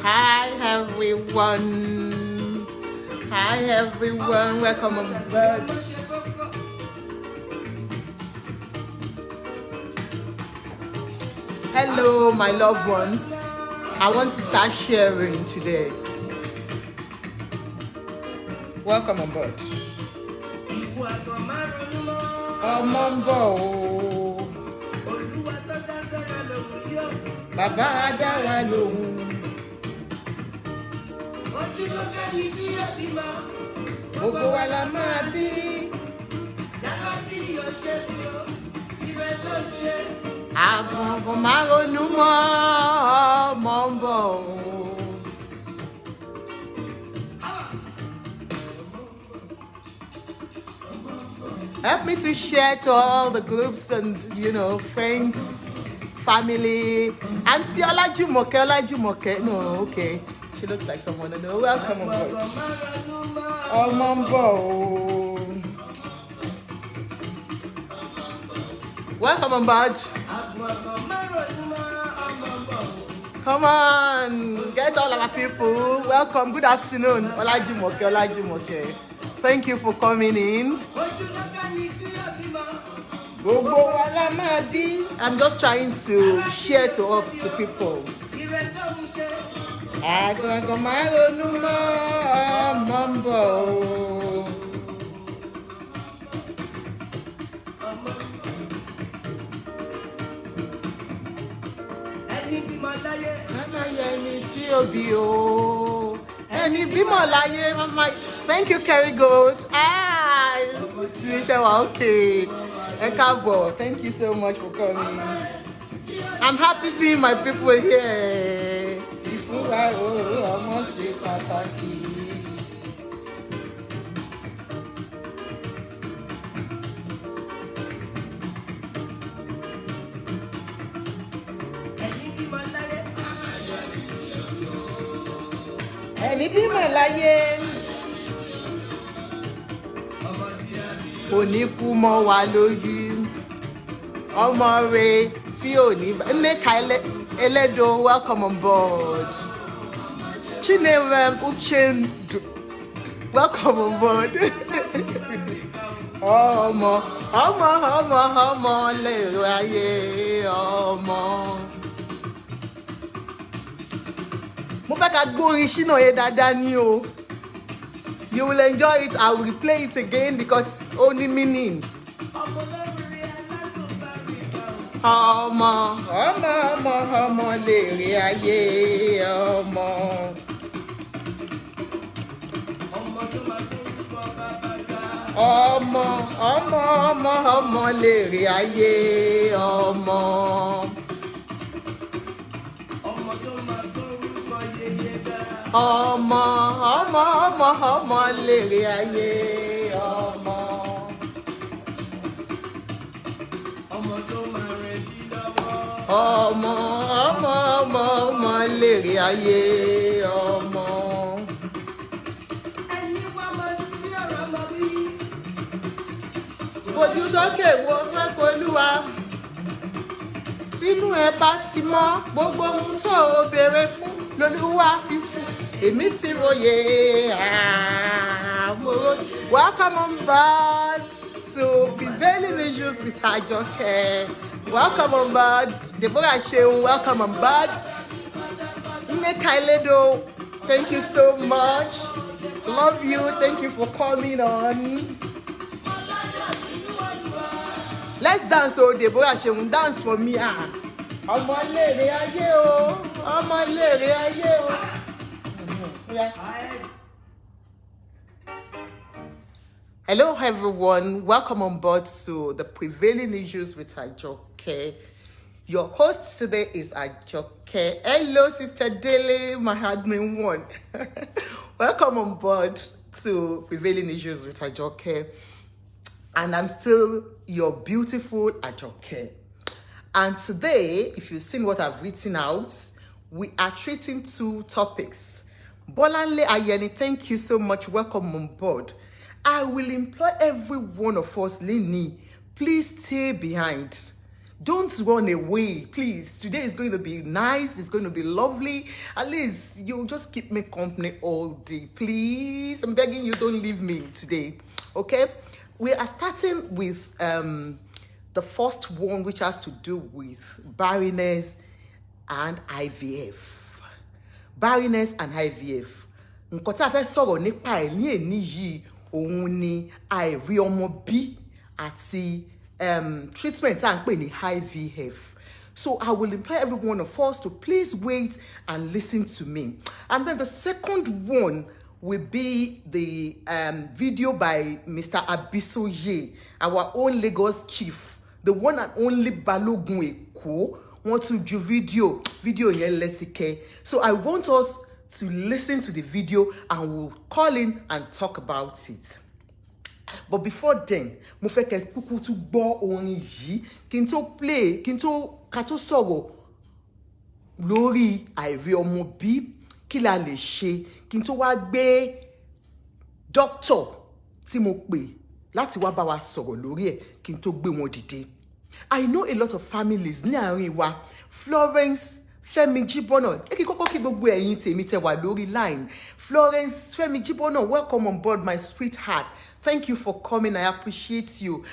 Hi everyone. Hi everyone. Welcome on board. Hello, my loved ones. I want to start sharing today. Welcome on board. Baba Adawa lohun. Gbogbo wa la máa bí. Àgbọ̀ngàn máa ronú mọ́ ọmọ ń bọ̀ o. Help me to share to all the groups and, friends, family. Auntie Olajumoke. No, okay. She looks like someone I know. Welcome on board. Welcome on board. Come on, get all our people. Welcome. Good afternoon. Olajumoke. Thank you for coming in. I'm just trying to share to people. Thank you, Kerry Gold. Okay. Thank you so much for coming. I'm happy seeing my people here. Ẹni bímọ láyé kò ní kú mọ́ wa lójú, ọmọ rẹ̀ tí ò ní Nneka Eledo, welcome on board. Chinerem Uchendu, welcome on board. ọmọ lèrò ayé ọmọ. Mo fẹ́ ká gbórin Ṣínà yẹn dáadáa ní o. You will enjoy it. I will replay it again because it's only meaning. Ọmọ lèrè ayé ọmọ. Ọmọ lèrè ayé ọmọ. Ọmọ lèrè ayé ọmọ. Ọmọ lèrè ayé ọmọ. Fojú sókè wo fẹ́ k'Olúwa. Sínú ẹ bá ti mọ́, gbogbo ohun tó o béèrè fún l'Olúwa fi fún. Èmi ti róye. Welcome on board to Prevailing Issues with Ajoke. Welcome on board. Deborah Sheun, welcome on board. Nneka Eledo, thank you so much. Love you. Thank you for coming on. Let's dance, oh, Deborah Sheun, dance for me. Ọmọ lere ayé o, ọmọ lere ayé o. Hello everyone, welcome on board to the Prevailing Issues with Ajoke. Your host today is Ajoke. Hello Sister Dele, my admin one. Welcome on board to Prevailing Issues with Ajoke. And I'm still your beautiful Ajoke. And today, if you've seen what I've written out, we are treating two topics. Bolanle Ayeni, thank you so much. Welcome on board. I will implore every one of us, Lini, please stay behind. Don't run away, please. Today is going to be nice. It's going to be lovely. At least you'll just keep me company all day, please. I'm begging you, don't leave me today, okay? We are starting with the first one, which has to do with barrenness and IVF. Barrenness and IVF. Nǹkan tí a fẹ́ sọ̀rọ̀ nípa ẹ̀ ní èní yìí òun ni àìrí ọmọ bí àti treatment tá à ń pè ní IVF. So I will implore every one of us to please wait and listen to me. And then the second one will be the video by Mr. Abisoye, our own Lagos chief, the one and only Balogun Eko. Want to do video here, let's see. So I want us to listen to the video and we'll call in and talk about it. But before then, mo fẹ́ kẹ́ kúkú tún gbọ́ orin yìí kí n tó play, kí n tó ká tó sọ̀rọ̀ lórí àìrí ọmọ bí kí la lè ṣe kí n tó wá gbé doctor tí mo pè láti wá bá wa sọ̀rọ̀ lórí ẹ̀ kí n tó gbé wọn dìde. I know a lot of families ní àárín wa. Florence Femi Jibono, eki koko ki gbogbo ẹ̀yin tèmi tẹ́ wà lórí line. Florence Femi Jibono, welcome on board, my sweetheart. Thank you for coming. I appreciate you.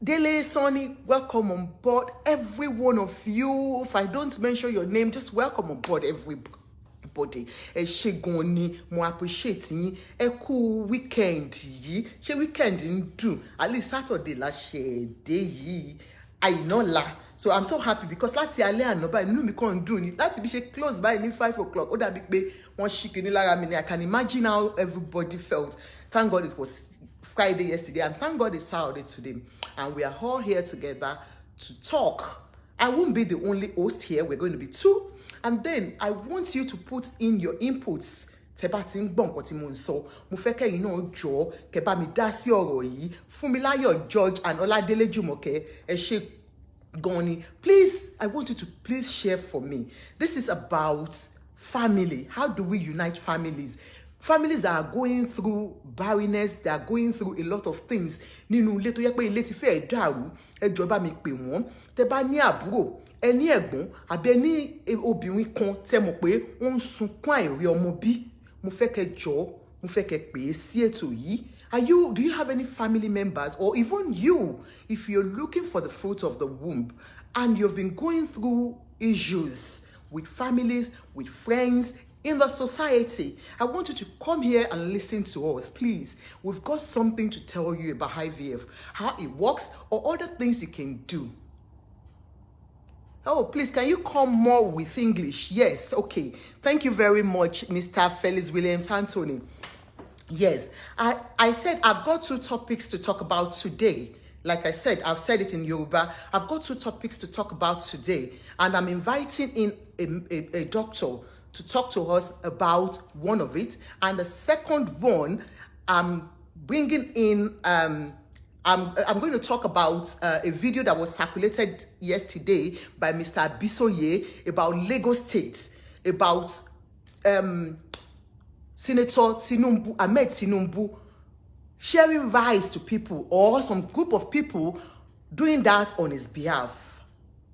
Dele Sonny, welcome on board. Every one of you. If I don't mention your name, just welcome on board, everybody. Ẹ ṣé gan ni, mo appreciate yín. Ẹ kú weekend yìí. Ṣé weekend ń dùn? At least Saturday la ṣe dé yìí. Àìnọ́lá. So I'm so happy because láti alẹ́ àná báyìí nínú mi kàn ń dùn ni. Láti bí ṣe close by ní 5 o'clock. Ó dàbí pé wọ́n ṣí kinní lára mi ni. I can imagine how everybody felt. Thank God it was Friday yesterday and thank God it's Saturday today. And we are all here together to talk. I won't be the only host here. We're going to be two. And then I want you to put in your inputs. Tẹ́ bá ti ń gbọ́ nǹkan tí mo ń sọ. Mo fẹ́ kẹ́yin náà jọ̀ọ́ kẹ́ bá mi dá sí ọ̀rọ̀ yìí. Fúnmiláyọ̀ George and Ọládélé Jùmọ̀kẹ́, ẹ ṣé Goni, please, I want you to please share for me. This is about family. How do we unite families? Families are going through barrenness. They are going through a lot of things. Nínú ilé tó yẹ pé ilé ti fẹ́ dàrú, ẹ jọ̀ọ́ bá mi pè wọ́n. Tẹ́ bá ní àbúrò, ẹ ní ẹ̀gbọ́n, àbí ẹ ní obìnrin kan tẹ́ mọ̀ pé ó ń sunkún àìrí ọmọ bí. Mo fẹ́ kẹ́ jọ̀ọ́, mo fẹ́ kẹ́ pè é sí ètò yìí. Do you have any family members or even you, if you're looking for the fruit of the womb and you've been going through issues with families, with friends, in the society, I want you to come here and listen to us, please. We've got something to tell you about IVF, how it works, or other things you can do. Oh, please, can you come more with English? Yes, okay. Thank you very much, Mr. Felix Williams Anthony. Yes, I said I've got two topics to talk about today. Like I said, I've said it in Yoruba. I've got two topics to talk about today. And I'm inviting in a doctor to talk to us about one of it. And the second one, I'm bringing in, I'm going to talk about a video that was circulated yesterday by Mr. Abisoye about Lagos State, about Senator Ahmed Tinubu sharing rice to people or some group of people doing that on his behalf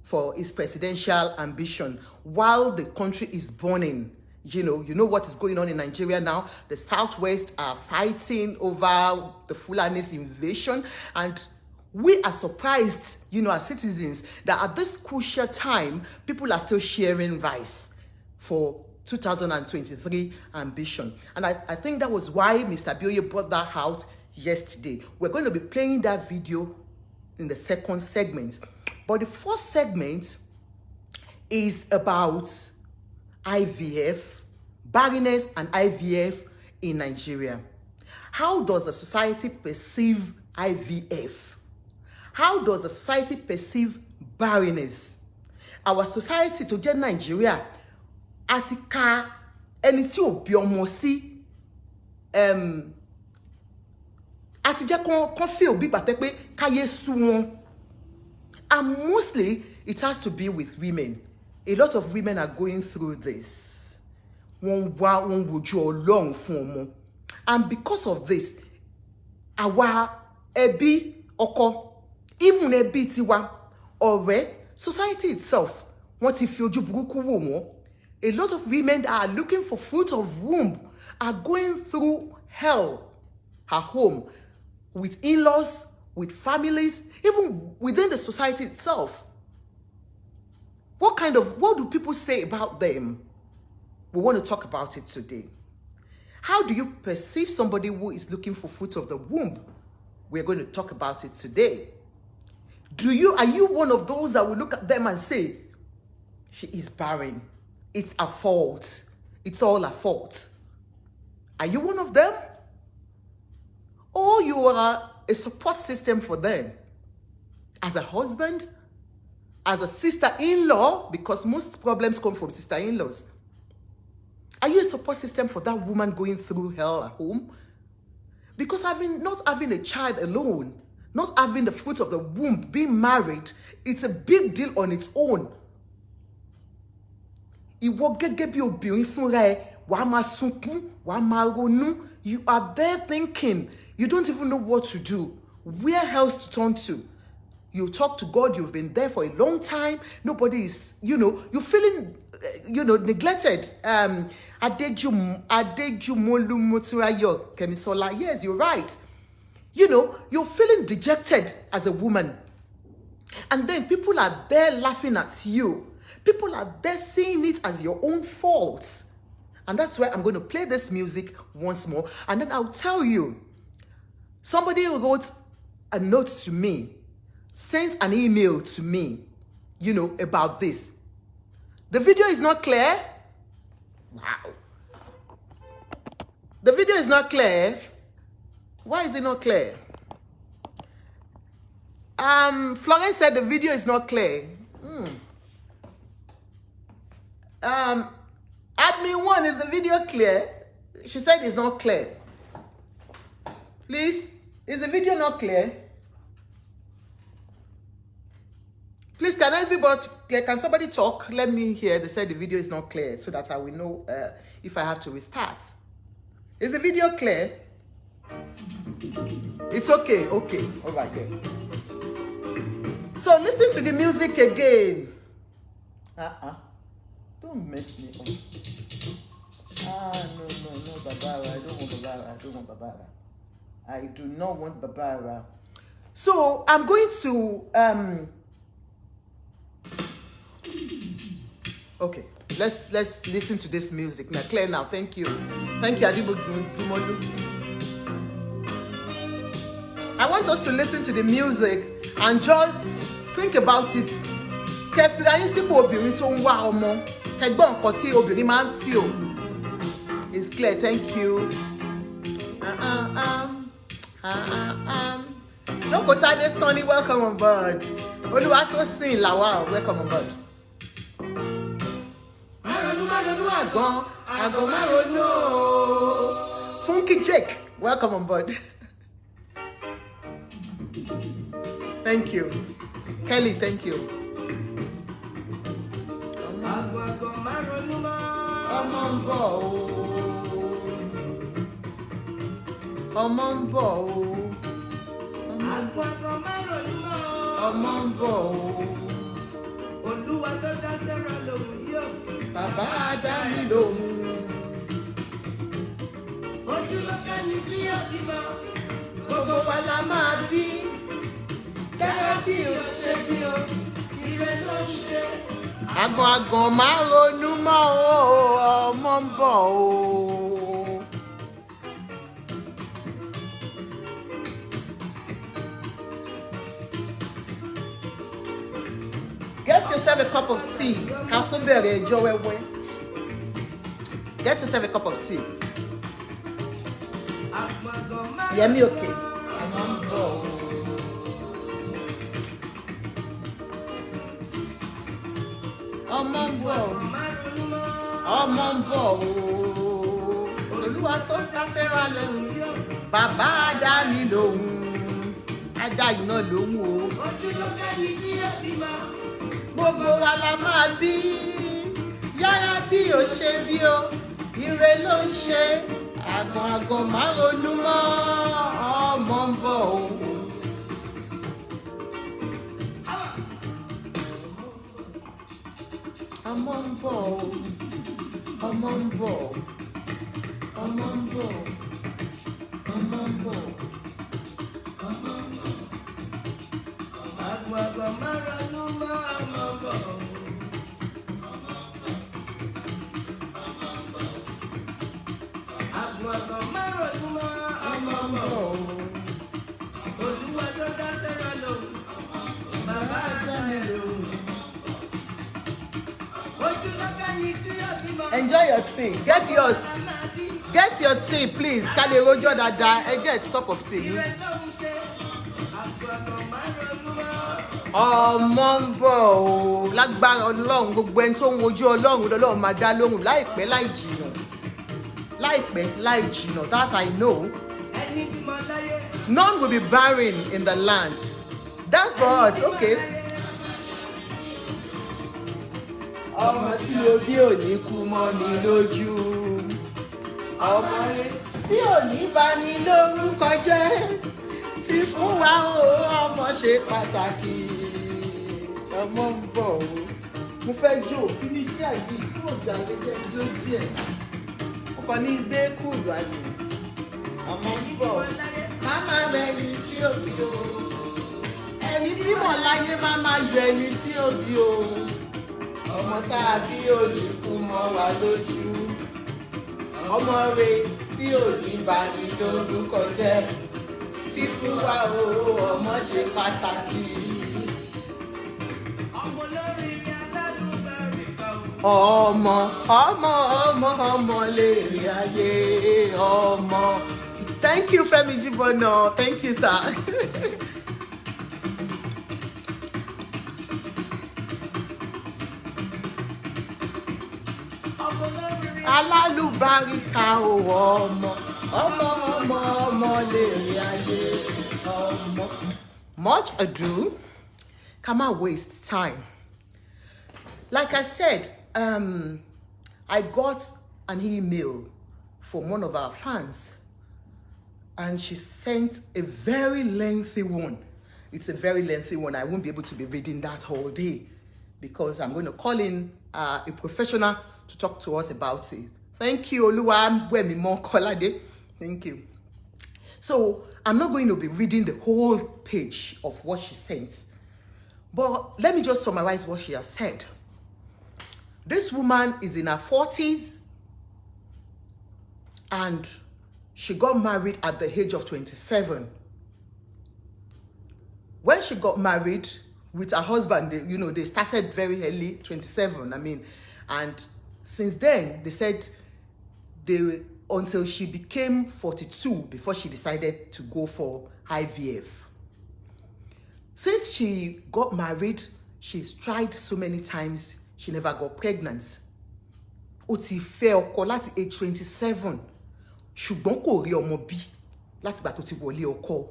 for his presidential ambition while the country is burning. You know what is going on in Nigeria now. The Southwest are fighting over the Fulani's invasion, and we are surprised, as citizens, that at this crucial time, people are still sharing rice for 2023 ambition. And I think that was why Mr. Bioye brought that out yesterday. We're going to be playing that video in the second segment. But the first segment is about IVF, barrenness and IVF in Nigeria. How does the society perceive IVF? How does the society perceive barrenness? Our society to jẹ́ Nigeria àti ka ẹni tí ò bí ọmọ sí àti jẹ́ kán feel bí bàtẹ́ pé káyé sú wọn. And mostly it has to be with women. A lot of women are going through this. Wọ́n wojú Ọlọ́run fún ọmọ. And because of this, àwa ẹbí ọkọ, even ẹbí tiwa, ọ̀rẹ́, society itself, wọ́n ti fi ojú burúkú wò wọ́n. A lot of women that are looking for fruit of womb are going through hell at home, with in-laws, with families, even within the society itself. What do people say about them? We want to talk about it today. How do you perceive somebody who is looking for fruit of the womb? We're going to talk about it today. Are you one of those that will look at them and say, she is barren, it's her fault, it's all her fault? Are you one of them? Or you are a support system for them? As a husband, as a sister-in-law, because most problems come from sister-in-laws. Are you a support system for that woman going through hell at home? Because not having a child alone, not having the fruit of the womb, being married, it's a big deal on its own. You are there thinking, you don't even know what to do, where else to turn to. You talk to God, you've been there for a long time, nobody is, you're feeling, neglected. Yes, you're right. You're feeling dejected as a woman. And then people are there laughing at you. People are there seeing it as your own fault. And that's why I'm going to play this music once more. And then I'll tell you, somebody wrote a note to me, sent an email to me, about this. The video is not clear. Wow. The video is not clear. Why is it not clear? Florence said the video is not clear. Admin 1, is the video clear? She said it's not clear. Please, is the video not clear? Please, can somebody talk? Let me hear. They said the video is not clear, so that I will know if I have to restart. Is the video clear? It's okay. Okay. All right then. So listen to the music again. Don't mess me up. No, Babara. I don't want Babara. I do not want Babara. So I'm going to okay, let's listen to this music. Now, clear now. Thank you, Adibo Dumolu. I want us to listen to the music and just think about it. It's clear. Thank you. Jokotade Sonny, welcome on board. Oluwato Sin Lawal, welcome on board. Funky Jake, welcome on board. Thank you. Kelly, thank you. Baba Dani lohun. Gbogbo wa la máa bí. Gẹ́gẹ́ bí o ṣe bí o, ire ló ṣe. Àgàn máa ronú mọ́ o, ọmọ ń bọ̀ o. Get yourself a cup of tea. Get yourself a cup of tea. Yeah, me okay. Ọmọ ń bọ̀ Olúwa tó dá Sẹ́rà lóhùn bàbá dá mi lóhùn adá yìí náà lóhùn o gbogbo wa la máa bí yára bí o ṣe bí o ire ló ń ṣe àgbọ̀n máa ronú mọ́ ọmọ ń bọ̀ o. Ọmọ ń bọ̀ ọmọ ń bọ̀ ọmọ ń bọ̀ ọmọ ń bọ̀ ọmọ ń bọ̀ àgbọ̀n máa ronú mọ́ ọmọ ń bọ̀. Àgbọ̀n máa ronú mọ́ ọmọ ń bọ̀ Olúwa tó dá Sẹ́rà lóhùn bàbá dá mi lóhùn. Enjoy your tea. Get yours. Get your tea, please. Kale rojo dada. Get a cup of tea. Ọmọ ń bọ̀ o. Lágbára Ọlọ́run gbogbo ẹni tó ń wojú Ọlọ́run lọ́lọ́run máa dá lóhùn láìpẹ́ láì jìnnà. Láìpẹ́ láì jìnnà. That I know. None will be barren in the land. That's for us. Okay. Ọmọ tí mo bí ò ní kú mọ́ mi lójú ọmọ rẹ tí ò ní bá ní lórúkọ jẹ́ fífún wa o ọmọ ṣe pàtàkì ọmọ ń bọ̀ o mo fẹ́ jó kí ní iṣẹ́ yìí kúrò jáde jẹ́ jó díẹ̀ ọkọ ní gbé kúrò àyè ọmọ ń bọ̀ máma rẹ ẹni tí ò bí o ẹni bímọ láyé máma yọ ẹni tí ò bí o. Ọmọ tá a bí ò ní kú mọ́ wa lójú ọmọ rẹ tí ò ní bá ní lórúkọ jẹ́ fífún wa o ọmọ ṣe pàtàkì. Ọmọ lè rí ayé ọmọ. Thank you Femi Jibono. Thank you sir. Alálùbáríkà o ọmọ lè rí ayé ọmọ. Much ado, come on, waste time. Like I said, I got an email from one of our fans and she sent a very lengthy one. It's a very lengthy one. I won't be able to be reading that all day because I'm going to call in a professional to talk to us about it. Thank you, Oluwa Mwemimo Kolade. Thank you. So I'm not going to be reading the whole page of what she sent, but let me just summarize what she has said. This woman is in her 40s and she got married at the age of 27. When she got married with her husband, they started very early, 27, and since then, they said until she became 42 before she decided to go for IVF. Since she got married, she's tried so many times, she never got pregnant. Ó ti fẹ́ ọkọ láti age 27, ṣùgbọ́n kò rí ọmọ bí láti ìgbà tó ti wọlé ọkọ.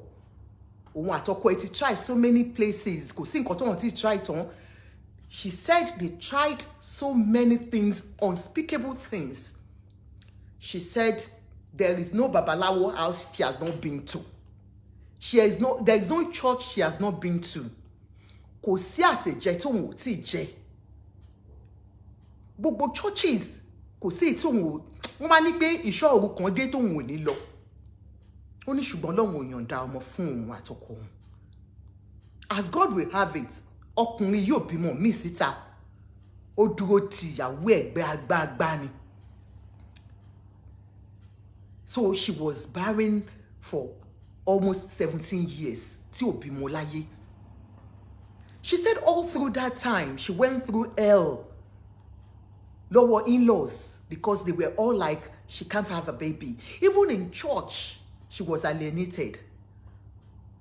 Òun àtọkọ ẹ̀ ti try so many places, kò sí nǹkan tó wọ́n ti try tán. She said they tried so many things, unspeakable things. She said there is no Babalawo house she has not been to. There is no church she has not been to. Kò sí àsèjẹ tó ń tí jẹ. Gbogbo churches kò sí tí wọ́n máa ní pé ìṣọ́ òru kan dé tó ń ní lọ. Ó ní ṣùgbọ́n Ọlọ́run ò yọ̀ǹda ọmọ fún òun àtọkọ òun. As God will have it, ọkùnrin yóò bímọ mí síta. Ó dúró ti ìyàwó ẹ̀gbẹ́ àgbààgbà ni. So she was barren for almost 17 years tí ò bímọ láyé. She said all through that time, she went through hell. Lower in-laws, because they were all like, she can't have a baby. Even in church, she was alienated.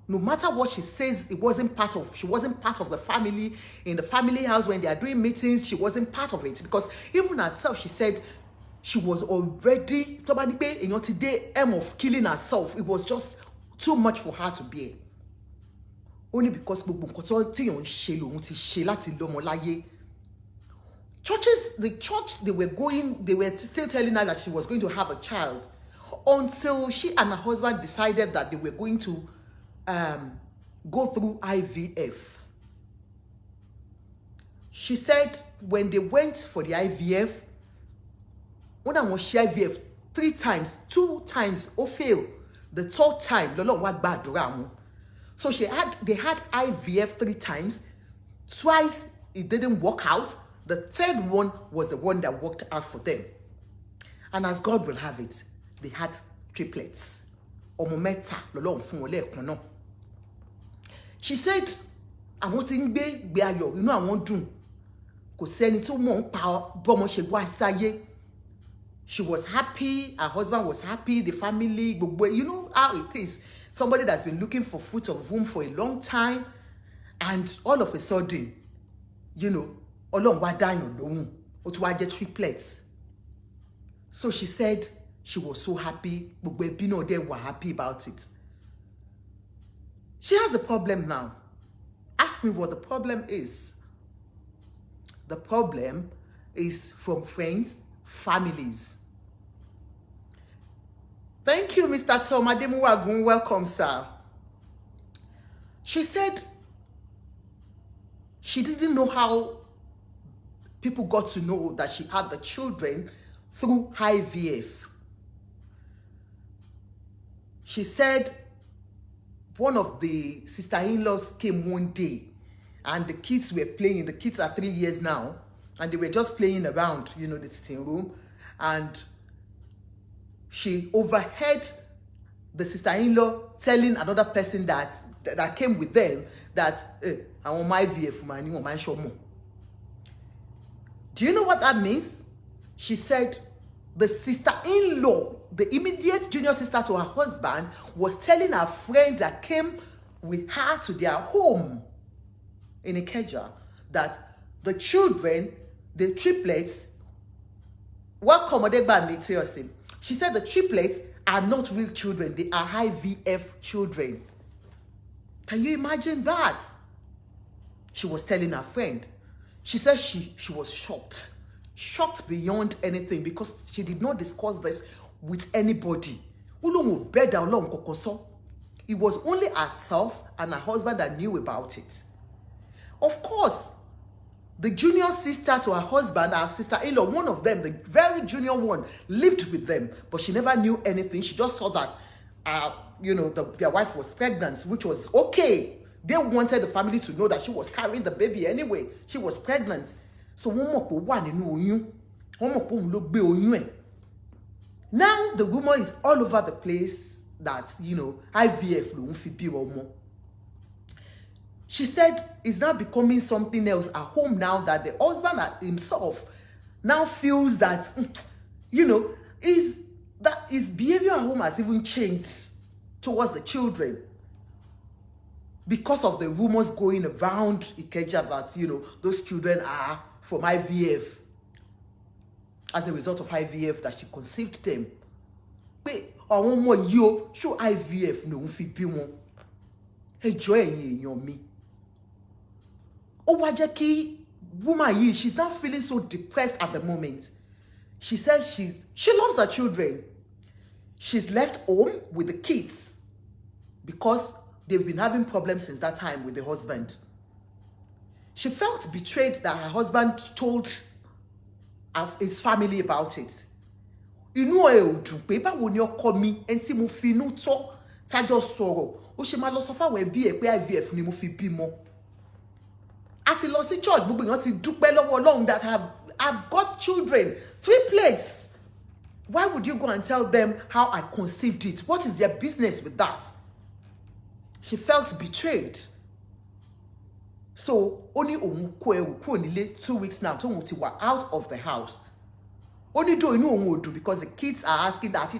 No matter what she says, she wasn't part of the family. In the family house, when they are doing meetings, she wasn't part of it. Because even herself, she said she was already aim of killing herself. It was just too much for her to bear. Only because the church they were still telling her that she was going to have a child, until she and her husband decided that they were going to go through IVF. She said when they went for the IVF, when I was IVF 3 times, 2 times, failed. The 3rd time, the Lord was bad. So they had IVF 3 times. Twice it didn't work out. The 3rd one was the one that worked out for them. And as God will have it, they had triplets. She said, I want to be ayo, you know I want to. She was happy, her husband was happy, the family, you know how it is. Somebody that's been looking for fruit of womb for a long time, and all of a sudden, you know, triplets. So she said she was so happy, they were happy about it. She has a problem now. Ask me what the problem is. The problem is from friends, families. Thank you, Mr. Tom Ademuwagun. Welcome, sir. She said she didn't know how people got to know that she had the children through IVF. She said one of the sister-in-laws came one day and the kids were playing. The kids are 3 years now, and they were just playing around, you know, the sitting room. And she overheard the sister-in-law telling another person that came with them that I want my IVF, man, you want my show more. Do you know what that means? She said the sister-in-law, the immediate junior sister to her husband, was telling her friend that came with her to their home in Ikeja that the children, the triplets, she said the triplets are not real children, they are IVF children. Can you imagine that? She was telling her friend. She said she was shocked. Shocked beyond anything, because she did not discuss this with anybody. It was only herself and her husband that knew about it. Of course, the junior sister to her husband, her sister-in-law, one of them, the very junior one, lived with them, but she never knew anything. She just saw that, you know, their wife was pregnant, which was okay. They wanted the family to know that she was carrying the baby anyway. She was pregnant. So now the rumor is all over the place that, you know, IVF. She said it's now becoming something else at home now, that the husband himself now feels that, you know, that his behavior at home has even changed towards the children, because of the rumors going around Ikeja that, you know, those children are from IVF. As a result of IVF, that she conceived them. Wait, or one more yo, show IVF no fi bi won. Hey, joy in me. Oh, wajaki woman, she's now feeling so depressed at the moment. She says she loves her children. She's left home with the kids because they've been having problems since that time with the husband. She felt betrayed that her husband told his family about it. You know, when you call me and see me feel no to just sorrow. O she ma lo so fa we bi e pe IVF ni mo fi bímọ. Ati lọ sí church gbogbo yan ti dúpẹ́ lọ́wọ́ Ọlọ́run that I've got children, triplets. Why would you go and tell them how I conceived it? What is their business with that? She felt betrayed. So only 2 weeks now, to were out of the house. Only do you know because the kids are asking that,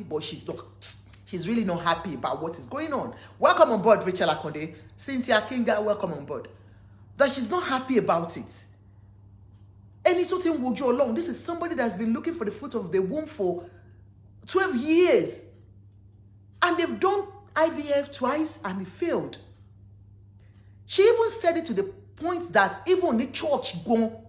but she's really not happy about what is going on. Welcome on board, Rachel Akadi. Cynthia Kinga, welcome on board. That she's not happy about it. Any sort of will go along. This is somebody that's been looking for the fruit of the womb for 12 years. And they've done IVF twice and it failed. She even said it to the point that even the church go,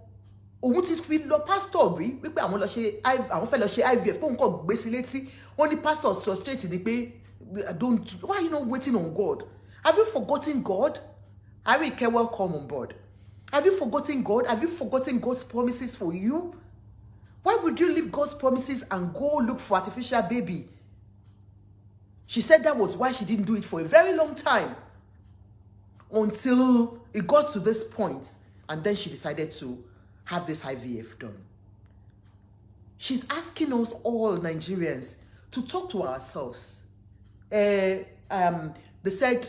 pastor bi wípé àwọn lọ ṣe IVF kó nǹkan gbé sí létí wọ́n ní pastor frustrate ni pé why are you not waiting on God? Have you forgotten God? Arike, welcome on board. Have you forgotten God? Have you forgotten God's promises for you? Why would you leave God's promises and go look for artificial baby? She said that was why she didn't do it for a very long time until it got to this point, and then she decided to have this IVF done. She's asking us all Nigerians to talk to ourselves. They said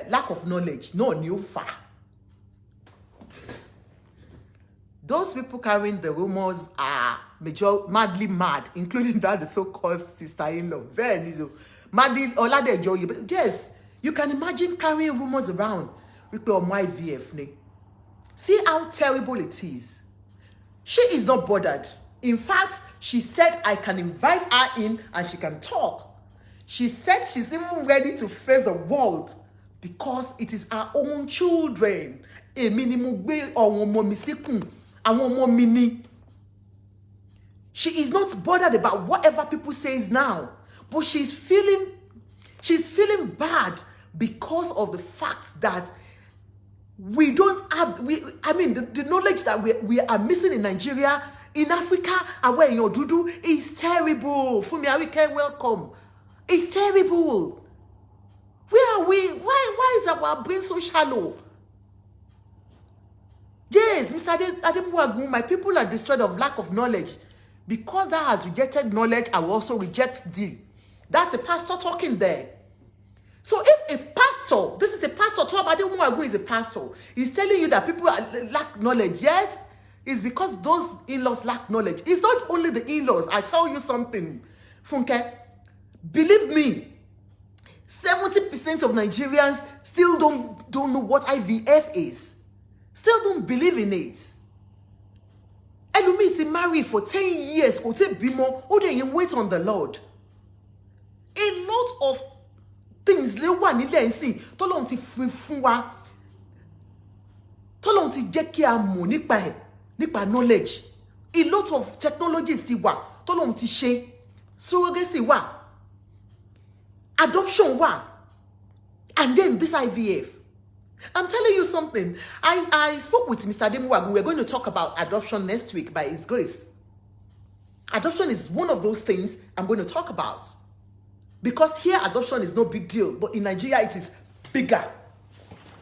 lack of knowledge, no new far. Those people carrying the rumors are madly mad, including that the so-called sister-in-law. Very easy. Madly Oladejo. Yes, you can imagine carrying rumors around with IVF. See how terrible it is. She is not bothered. In fact, she said I can invite her in and she can talk. She said she's even ready to face the world because it is her own children. She is not bothered about whatever people say now, but she's feeling bad because of the fact that we don't have, the knowledge that we are missing in Nigeria, in Africa, and where in Odudu is terrible. Fumi Arike, welcome. It's terrible. Where are we? Why is our brain so shallow? Yes, Mr. Ademuwagun, my people are destroyed of lack of knowledge. Because thou has rejected knowledge, I will also reject thee. That's a pastor talking there. So if a pastor, this is a pastor, Ademuwagun is a pastor, he's telling you that people lack knowledge, yes, it's because those in-laws lack knowledge. It's not only the in-laws. I tell you something, Funke, believe me, 70% of Nigerians still don't know what IVF is. Still don't believe in it. Elumi ti marry for 10 years, kò tẹ́ bímọ, ó dẹ̀ yín wait on the Lord. A lot of things lè wà nílẹ̀ ńsìn t'Ọlọ́run ti fi fún wa. T'Ọlọ́run ti jẹ́ kí a mọ̀ nípa knowledge. A lot of technologies ti wà t'Ọlọ́run ti ṣe. Surrogacy wà. Adoption wà. And then this IVF. I'm telling you something. I spoke with Mr. Ademuwagun. We're going to talk about adoption next week by His grace. Adoption is one of those things I'm going to talk about. Because here adoption is no big deal. But in Nigeria it is bigger.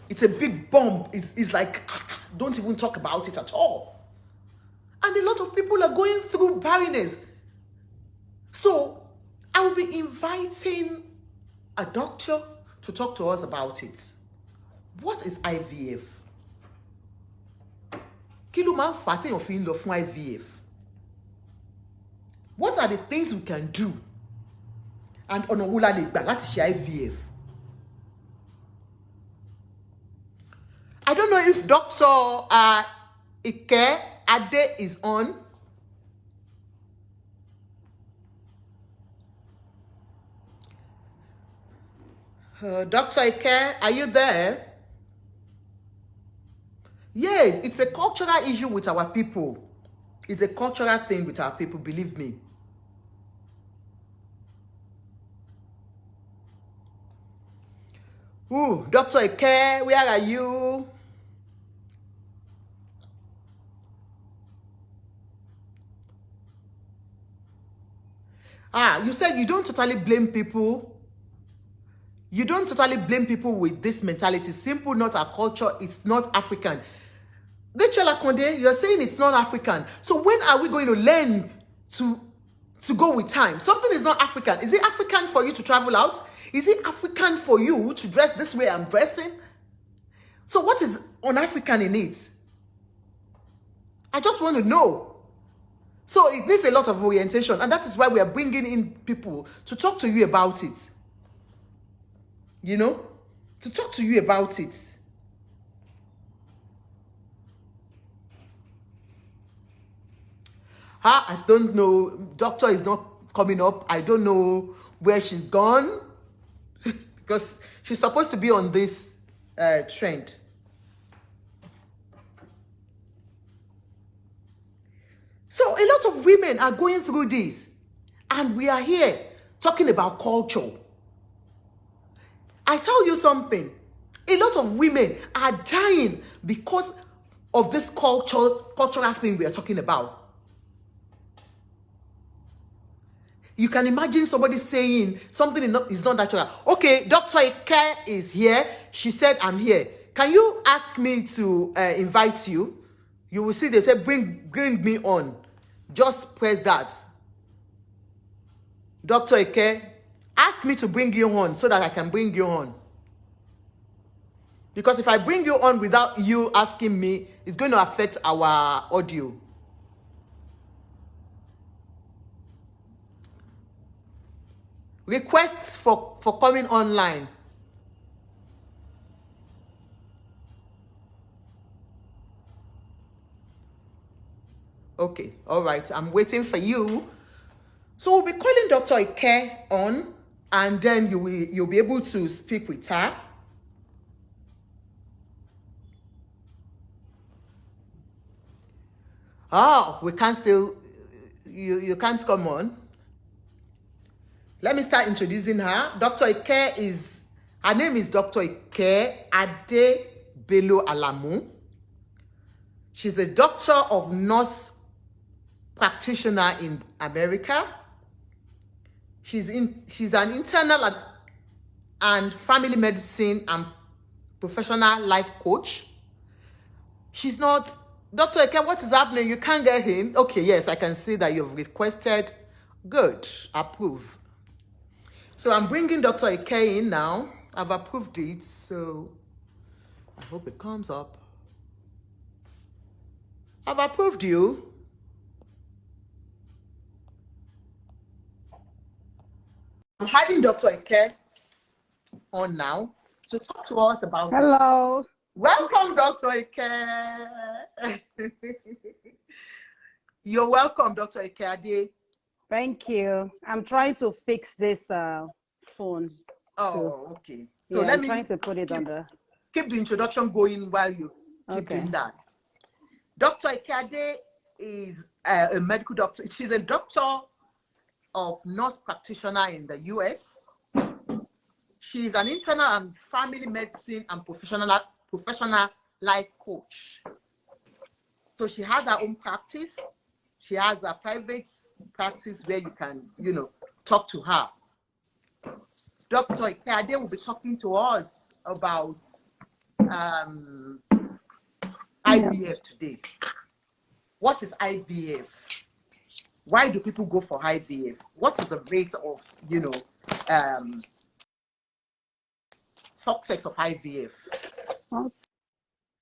It's a big bomb. It's like, don't even talk about it at all. And a lot of people are going through barrenness. So I will be inviting a doctor to talk to us about it. What is IVF? Kí ló máa ń fà téèyàn fi ń lọ fún IVF? What are the things we can do? And ọ̀nà wo la lè gbà láti ṣe IVF? I don't know if Dr. Akadi is on. Dr. Akadi, are you there? Yes, it's a cultural issue with our people. It's a cultural thing with our people, believe me. Ooh, Dr. Akadi, where are you? You said you don't totally blame people. You don't totally blame people with this mentality. Simple, not our culture. It's not African. Rachel Akadi, you're saying it's not African. So when are we going to learn to go with time? Something is not African. Is it African for you to travel out? Is it African for you to dress this way I'm dressing? So what is un-African in it? I just want to know. So it needs a lot of orientation, and that is why we are bringing in people to talk to you about it. You know, to talk to you about it. I don't know. Doctor is not coming up. I don't know where she's gone because she's supposed to be on this trend. So a lot of women are going through this, and we are here talking about culture. I tell you something, a lot of women are dying because of this cultural thing we are talking about. You can imagine somebody saying something is not natural. Okay, Dr. Ike is here. She said, I'm here. Can you ask me to invite you? You will see they say, bring me on. Just press that. Dr. Ike, ask me to bring you on so that I can bring you on. Because if I bring you on without you asking me, it's going to affect our audio. Requests for coming online. Okay, all right. I'm waiting for you. So we'll be calling Dr. Ike on, and then you'll be able to speak with her. Oh, we can't still. You can't come on. Let me start introducing her. Dr. Ike her name is Dr. Ike Ade Bello Alamu. She's a doctor of nurse practitioner in America. She's an internal and family medicine and professional life coach. She's not, Dr. Ike, what is happening? You can't get in. Okay, yes, I can see that you've requested. Good, approve. So I'm bringing Dr. Ike in now. I've approved it, so I hope it comes up. I've approved you. I'm having Dr. Ike on now to talk to us about Hello. It. Welcome, Dr. Ike. You're welcome, Dr. Ike. Thank you. I'm trying to fix this phone. Oh, okay. So yeah, I'm trying to put it on the... Keep the introduction going while you keep doing that. Dr. Akadi is a medical doctor. She's a doctor of nurse practitioner in the US. She's an internal and family medicine and professional life coach. So she has her own practice. She has a private practice where you can, talk to her. Dr. Akadi will be talking to us about IVF today. What is IVF? Why do people go for IVF? What is the rate of, success of IVF?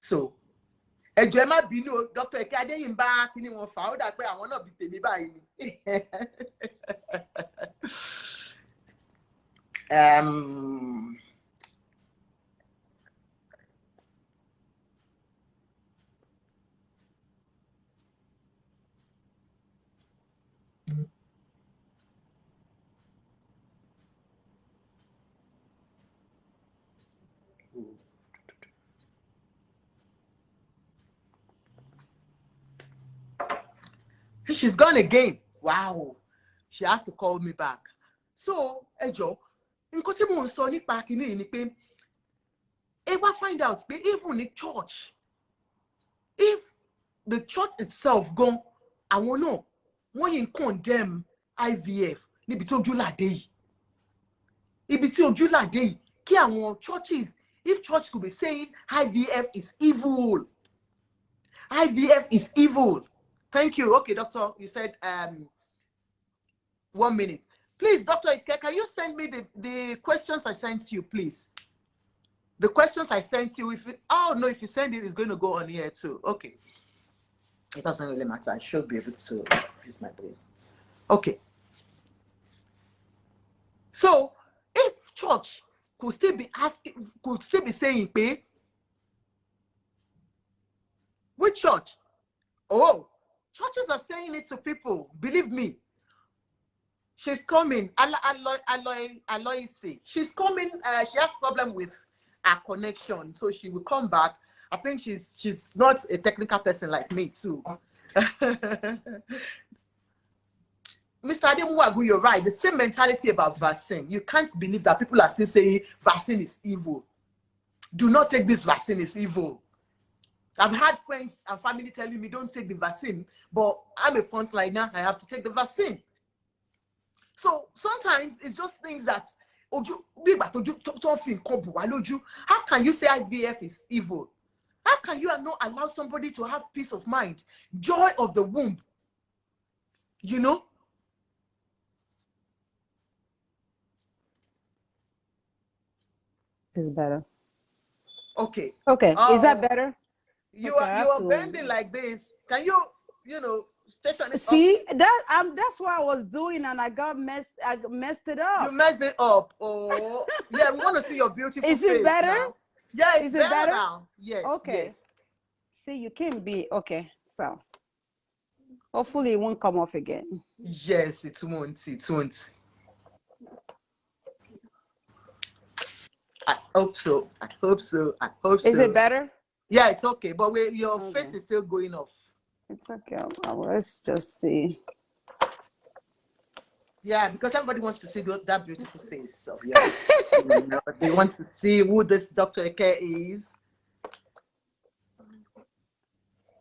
So, Ejema Bino, Dr. Akadi in back in one found that way I want to be by she's gone again. Wow. She has to call me back. So, Ajoke, nǹkan tí mò ń sọ nípa kíní ni pé ever find out pé even in church, if the church itself go, àwọn náà wọ́n yìí condemn IVF níbi tí ojú làdé yìí. Ibi tí ojú làdé yìí kí àwọn churches, if church could be saying IVF is evil. IVF is evil. Thank you. Okay, doctor, you said 1 minute. Please, Dr. Ike, can you send me the questions I sent you, please? The questions I sent you, oh no, if you send it, it's going to go on here too. Okay. It doesn't really matter. I should be able to use my brain. Okay. So if church could still be saying, pay, which church? Oh, churches are saying it to people. Believe me. She's coming. Aloisi. She's coming. She has problem with her connection, so she will come back. I think she's not a technical person like me too. Mr. Ademuwagu, you're right. The same mentality about vaccine. You can't believe that people are still saying vaccine is evil. Do not take this vaccine, it's evil. I've had friends and family telling me don't take the vaccine, but I'm a frontliner, I have to take the vaccine. So sometimes it's just things that how can you say IVF is evil? How can you not allow somebody to have peace of mind, joy of the womb? You know? It's better. Okay. Okay. Is that better? You okay, are bending like this. Can you station it see up? That's what I was doing, and I messed it up. You messed it up. Oh yeah, we want to see your beautiful face. Is it better now. Yeah, it's is it better now. Yes. Okay. Yes. See, you can be okay. So hopefully it won't come off again. Yes, it won't. It won't. I hope so. I hope so. I hope so. Is it better? Yeah, it's okay. But your face is still going off. It's okay. Let's just see. Yeah, because everybody wants to see that beautiful face. So yeah, they want to see who this Dr. Akadi is.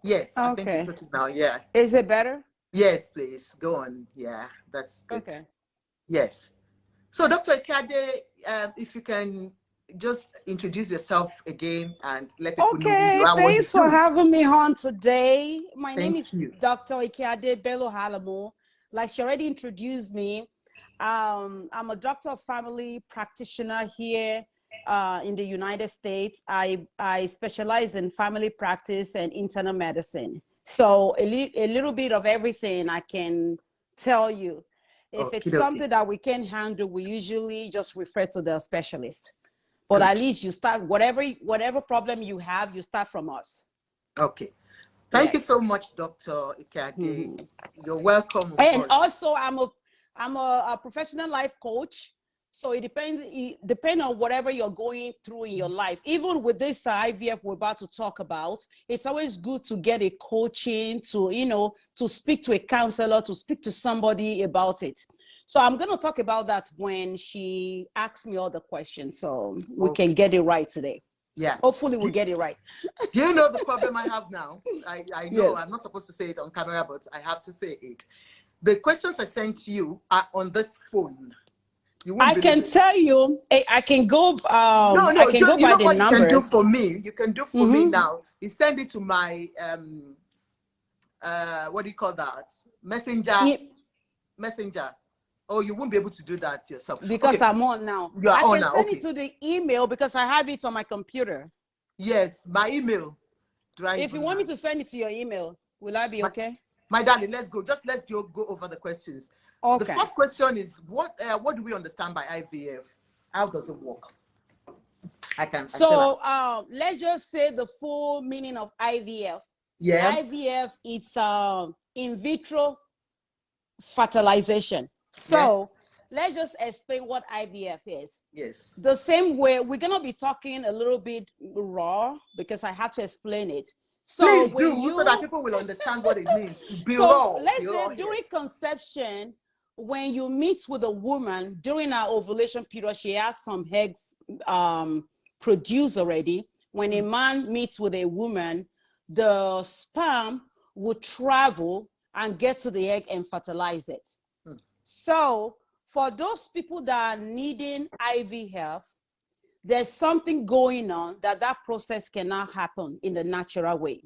Yes, I think it's okay now. Yeah. Is it better? Yes, please go on. Yeah, that's good. Okay. Yes. So, Dr. Akadi, if you can just introduce yourself again and let people know who you are. Thanks for having me on today. My name is you. Dr. Akadi Bello Halamo. Like she already introduced me, I'm a doctor of family practitioner here in the United States. I specialize in family practice and internal medicine. So a little bit of everything I can tell you. If it's something that we can't handle, we usually just refer to the specialist. But at least you start, whatever problem you have, you start from us. Okay. Thank you so much, Dr. Akadi. You're welcome. And also, I'm a professional life coach. So it depends on whatever you're going through in your life. Even with this IVF we're about to talk about, it's always good to get a coaching, to speak to a counselor, to speak to somebody about it. So I'm going to talk about that when she asks me all the questions, so we can get it right today. Yeah. Hopefully we'll get it right. Do you know the problem I have now? I know I'm not supposed to say it on camera, but I have to say it. The questions I sent you are on this phone. I can tell you, I can go. I can go by the numbers. You can do for me. You can do for me now. You send it to my what do you call that? Messenger. Oh, you won't be able to do that yourself because I'm on now. You are I on can send it to the email because I have it on my computer. Yes, my email. If you want me to send it to your email, will I be okay? My darling, let's go. Let's go over the questions. Okay. The first question is what do we understand by IVF? How does it work? Let's just say the full meaning of IVF. Yeah. IVF, it's in vitro fertilization. So let's just explain what IVF is. Yes. The same way we're gonna be talking a little bit raw because I have to explain it. So please do so that people will understand what it means. Let's say during conception, when you meet with a woman during our ovulation period, she has some eggs produced already. When a man meets with a woman, the sperm will travel and get to the egg and fertilize it. So for those people that are needing IVF, there's something going on that process cannot happen in the natural way.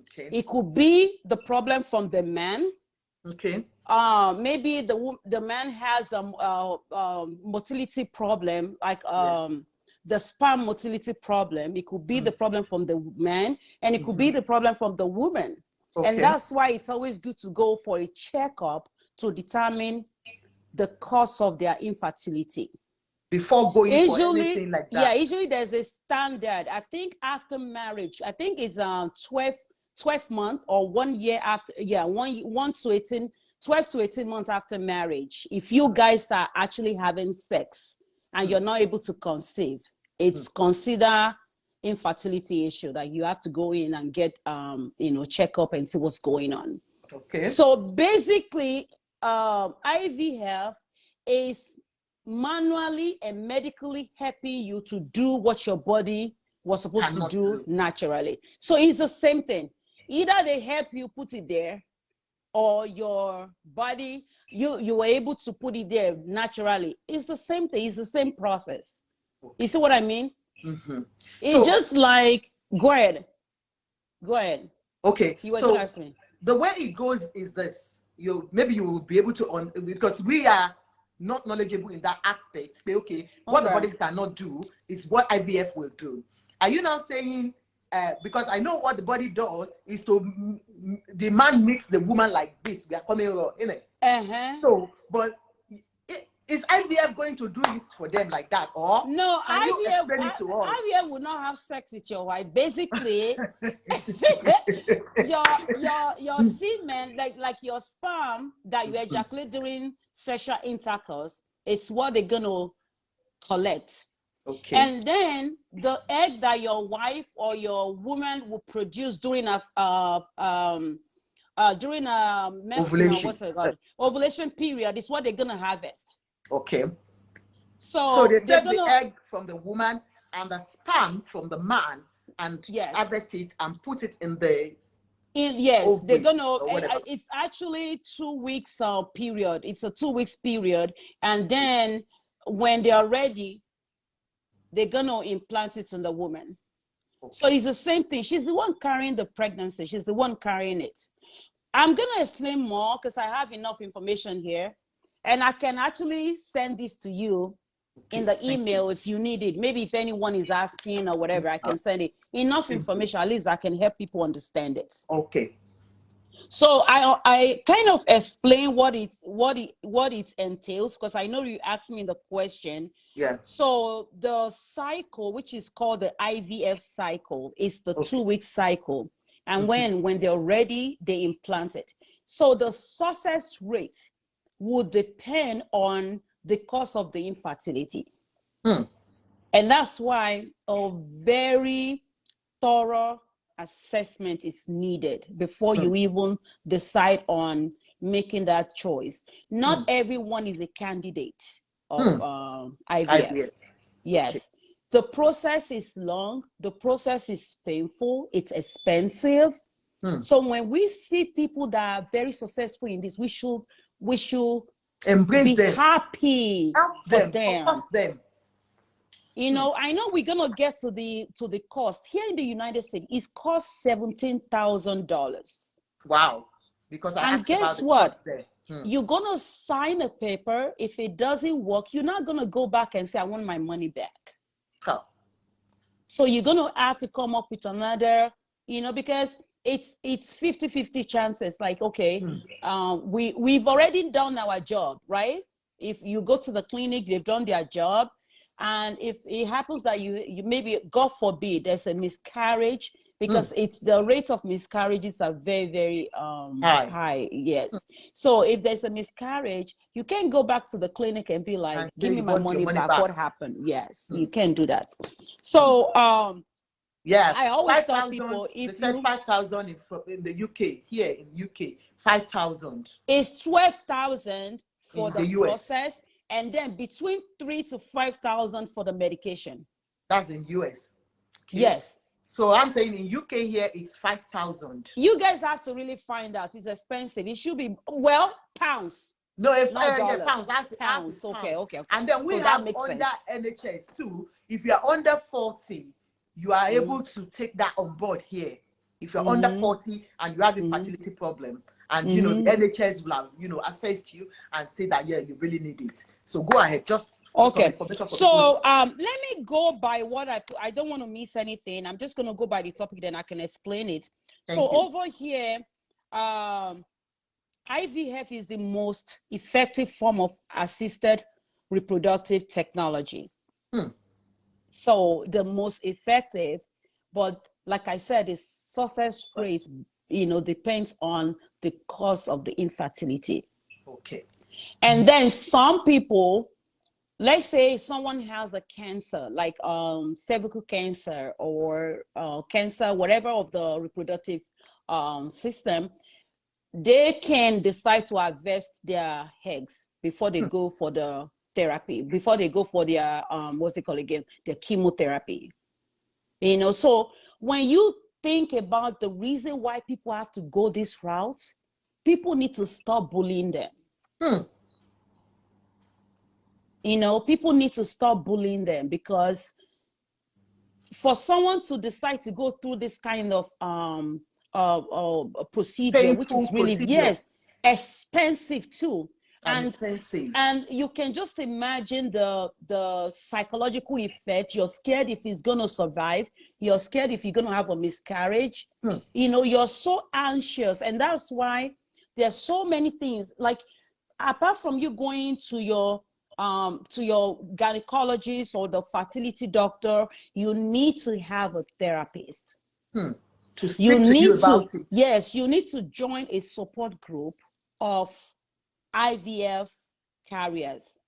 Okay. It could be the problem from the man. Okay. Maybe the man has a motility problem, like the sperm motility problem. It could be the problem from the man, and it could be the problem from the woman. Okay. And that's why it's always good to go for a checkup to determine the cause of their infertility. Before going for anything like that. Yeah, usually there's a standard. I think after marriage, I think it's 12 months or 1 year after, 12 to 18 months after marriage. If you guys are actually having sex and you're not able to conceive, it's considered infertility issue that you have to go in and get check up and see what's going on. Okay. So basically, IVF is manually and medically helping you to do what your body was supposed to do naturally. So it's the same thing. Either they help you put it there, or your body, you were able to put it there naturally. It's the same thing. It's the same process. Okay. You see what I mean? It's just like, go ahead. Okay. You were going to ask me. The way it goes is this. Maybe you will be able to, because we are not knowledgeable in that aspect. Okay, what the body cannot do is what IVF will do. Are you now saying, because I know what the body does is the man makes the woman like this. We are coming raw, innit? So, but is IVF going to do it for them like that, or no? IVF will not have sex with your wife. Basically, your semen, like your sperm that you ejaculate during sexual intercourse, it's what they're gonna collect. Okay. And then the egg that your wife or your woman will produce during a ovulation period is what they're gonna harvest. Okay. So they take the egg from the woman and the sperm from the man and harvest it and put it in the they're gonna it's actually 2 weeks period. It's a 2 weeks period, and then when they are ready, they're gonna implant it in the woman. Okay. So it's the same thing. She's the one carrying the pregnancy. She's the one carrying it. I'm gonna explain more because I have enough information here. And I can actually send this to you in the email if you need it. Maybe if anyone is asking or whatever, I can send it. Enough information, at least I can help people understand it. Okay. So I kind of explain what it entails, because I know you asked me the question. Yeah. So the cycle, which is called the IVF cycle, is the 2-week cycle. And when they're ready, they implant it. So the success rate would depend on the cause of the infertility. And that's why a very thorough assessment is needed before you even decide on making that choice. Not everyone is a candidate of IVF. Yes. Okay. The process is long. The process is painful. It's expensive. So when we see people that are very successful in this, we should embrace them, happy for them. Support them. You know, I know we're gonna get to the cost. Here in the United States, it costs $17,000. Wow! Because and guess what? You're gonna sign a paper. If it doesn't work, you're not gonna go back and say, "I want my money back." Oh. So you're gonna have to come up with another, because it's 50-50 chances. Like, okay, we've already done our job, right? If you go to the clinic, they've done their job. And if it happens that you maybe, God forbid, there's a miscarriage, because it's the rate of miscarriages are very, very high. Yes. So if there's a miscarriage, you can't go back to the clinic and be like, give me my money back. What happened? Yes, you can't do that. So I always tell people, if they said 5,000 in the UK, here in UK, 5,000. It's 12,000 for the US. process, and then between 3,000 to 5,000 for the medication. That's in US. Okay. Yes. So I'm saying in UK here it's 5,000. You guys have to really find out. It's expensive. It should be, pounds. No, not dollars. Pounds. Pounds. Pounds. Okay. And then we have under NHS too. If you're under 40, you are able to take that on board here. If you're under 40 and you have a fertility problem, and the NHS will have, assess you and say that, yeah, you really need it. So go ahead, just Okay. So let me go by what I don't want to miss anything. I'm just going to go by the topic, then I can explain it. So over here, IVF is the most effective form of assisted reproductive technology. So the most effective, but like I said, the success rate, depends on the cause of the infertility. Okay. And then some people, let's say someone has a cancer, like cervical cancer or cancer, whatever of the reproductive system, they can decide to harvest their eggs before they go for the therapy, before they go for their what's it called again, their chemotherapy. So when you think about the reason why people have to go this route, people need to stop bullying them. People need to stop bullying them, because for someone to decide to go through this kind of procedure, painful, which is really expensive too, and you can just imagine the psychological effect. You're scared if he's going to survive. You're scared if you're going to have a miscarriage. You're so anxious, and that's why there's so many things. Like, apart from you going to your gynecologist or the fertility doctor, you need to have a therapist. To speak to you about it. Yes, you need to join a support group of IVF carriers.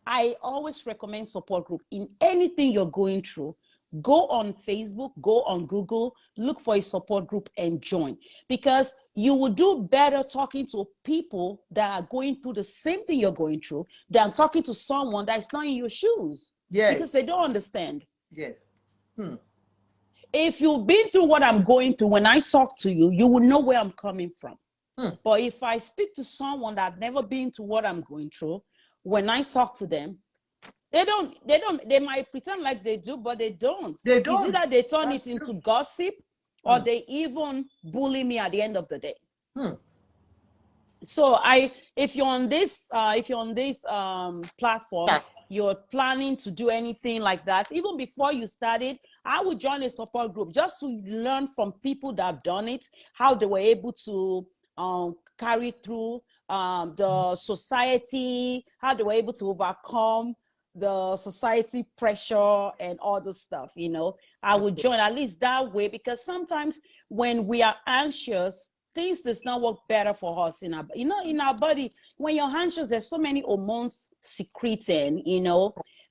I always recommend support group in anything you're going through. Go on Facebook, go on Google, look for a support group and join, because you will do better talking to people that are going through the same thing you're going through than talking to someone that's not in your shoes. Because they don't understand. If you've been through what I'm going through, when I talk to you, you will know where I'm coming from. But if I speak to someone that's never been through what I'm going through, when I talk to them, they might pretend like they do, but they don't. It's either they turn it into gossip, or they even bully me at the end of the day. So if you're on this platform, you're planning to do anything like that, even before you started, I would join a support group just to learn from people that have done it, how they were able to carry through the society, how they were able to overcome the society pressure and all this stuff. I would join at least that way, because sometimes when we are anxious, things does not work better for us in our body. When you're anxious, there's so many hormones secreting,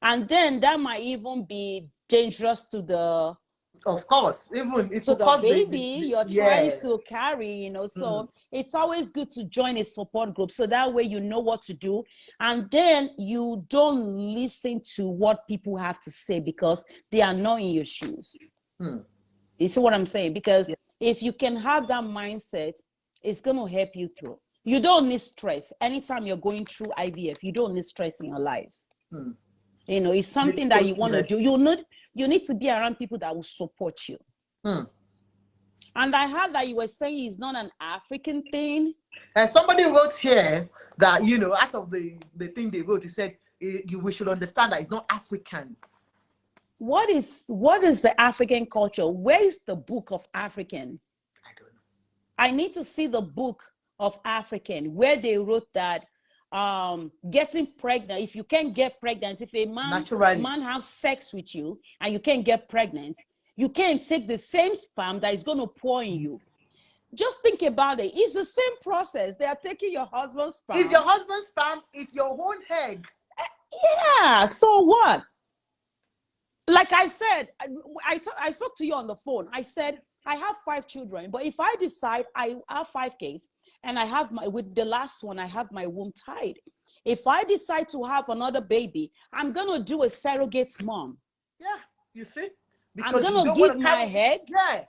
and then that might even be dangerous to the, of course, even it's to the baby you're trying to carry, so it's always good to join a support group, so that way you know what to do, and then you don't listen to what people have to say, because they are not in your shoes. You see what I'm saying? Because if you can have that mindset, it's going to help you through. You don't need stress. Anytime you're going through IVF, you don't need stress in your life. It's something that you want to do. You need to be around people that will support you. And I heard that you were saying it's not an African thing. And somebody wrote here that, out of the thing they wrote, he said, we should understand that it's not African. What is the African culture? Where is the book of African? I don't know. I need to see the book of African, where they wrote that getting pregnant, if you can't get pregnant, if a man has sex with you and you can't get pregnant, you can't take the same sperm that is going to pour in you. Just think about it. It's the same process. They are taking your husband's sperm. It's your husband's sperm. It's your own egg. Yeah. So what? Like I said, I spoke to you on the phone. I said, I have 5 children, but if I decide I have 5 kids and I have with the last one, I have my womb tied. If I decide to have another baby, I'm going to do a surrogate mom. Yeah, you see? Because I'm going to give my egg. Yeah.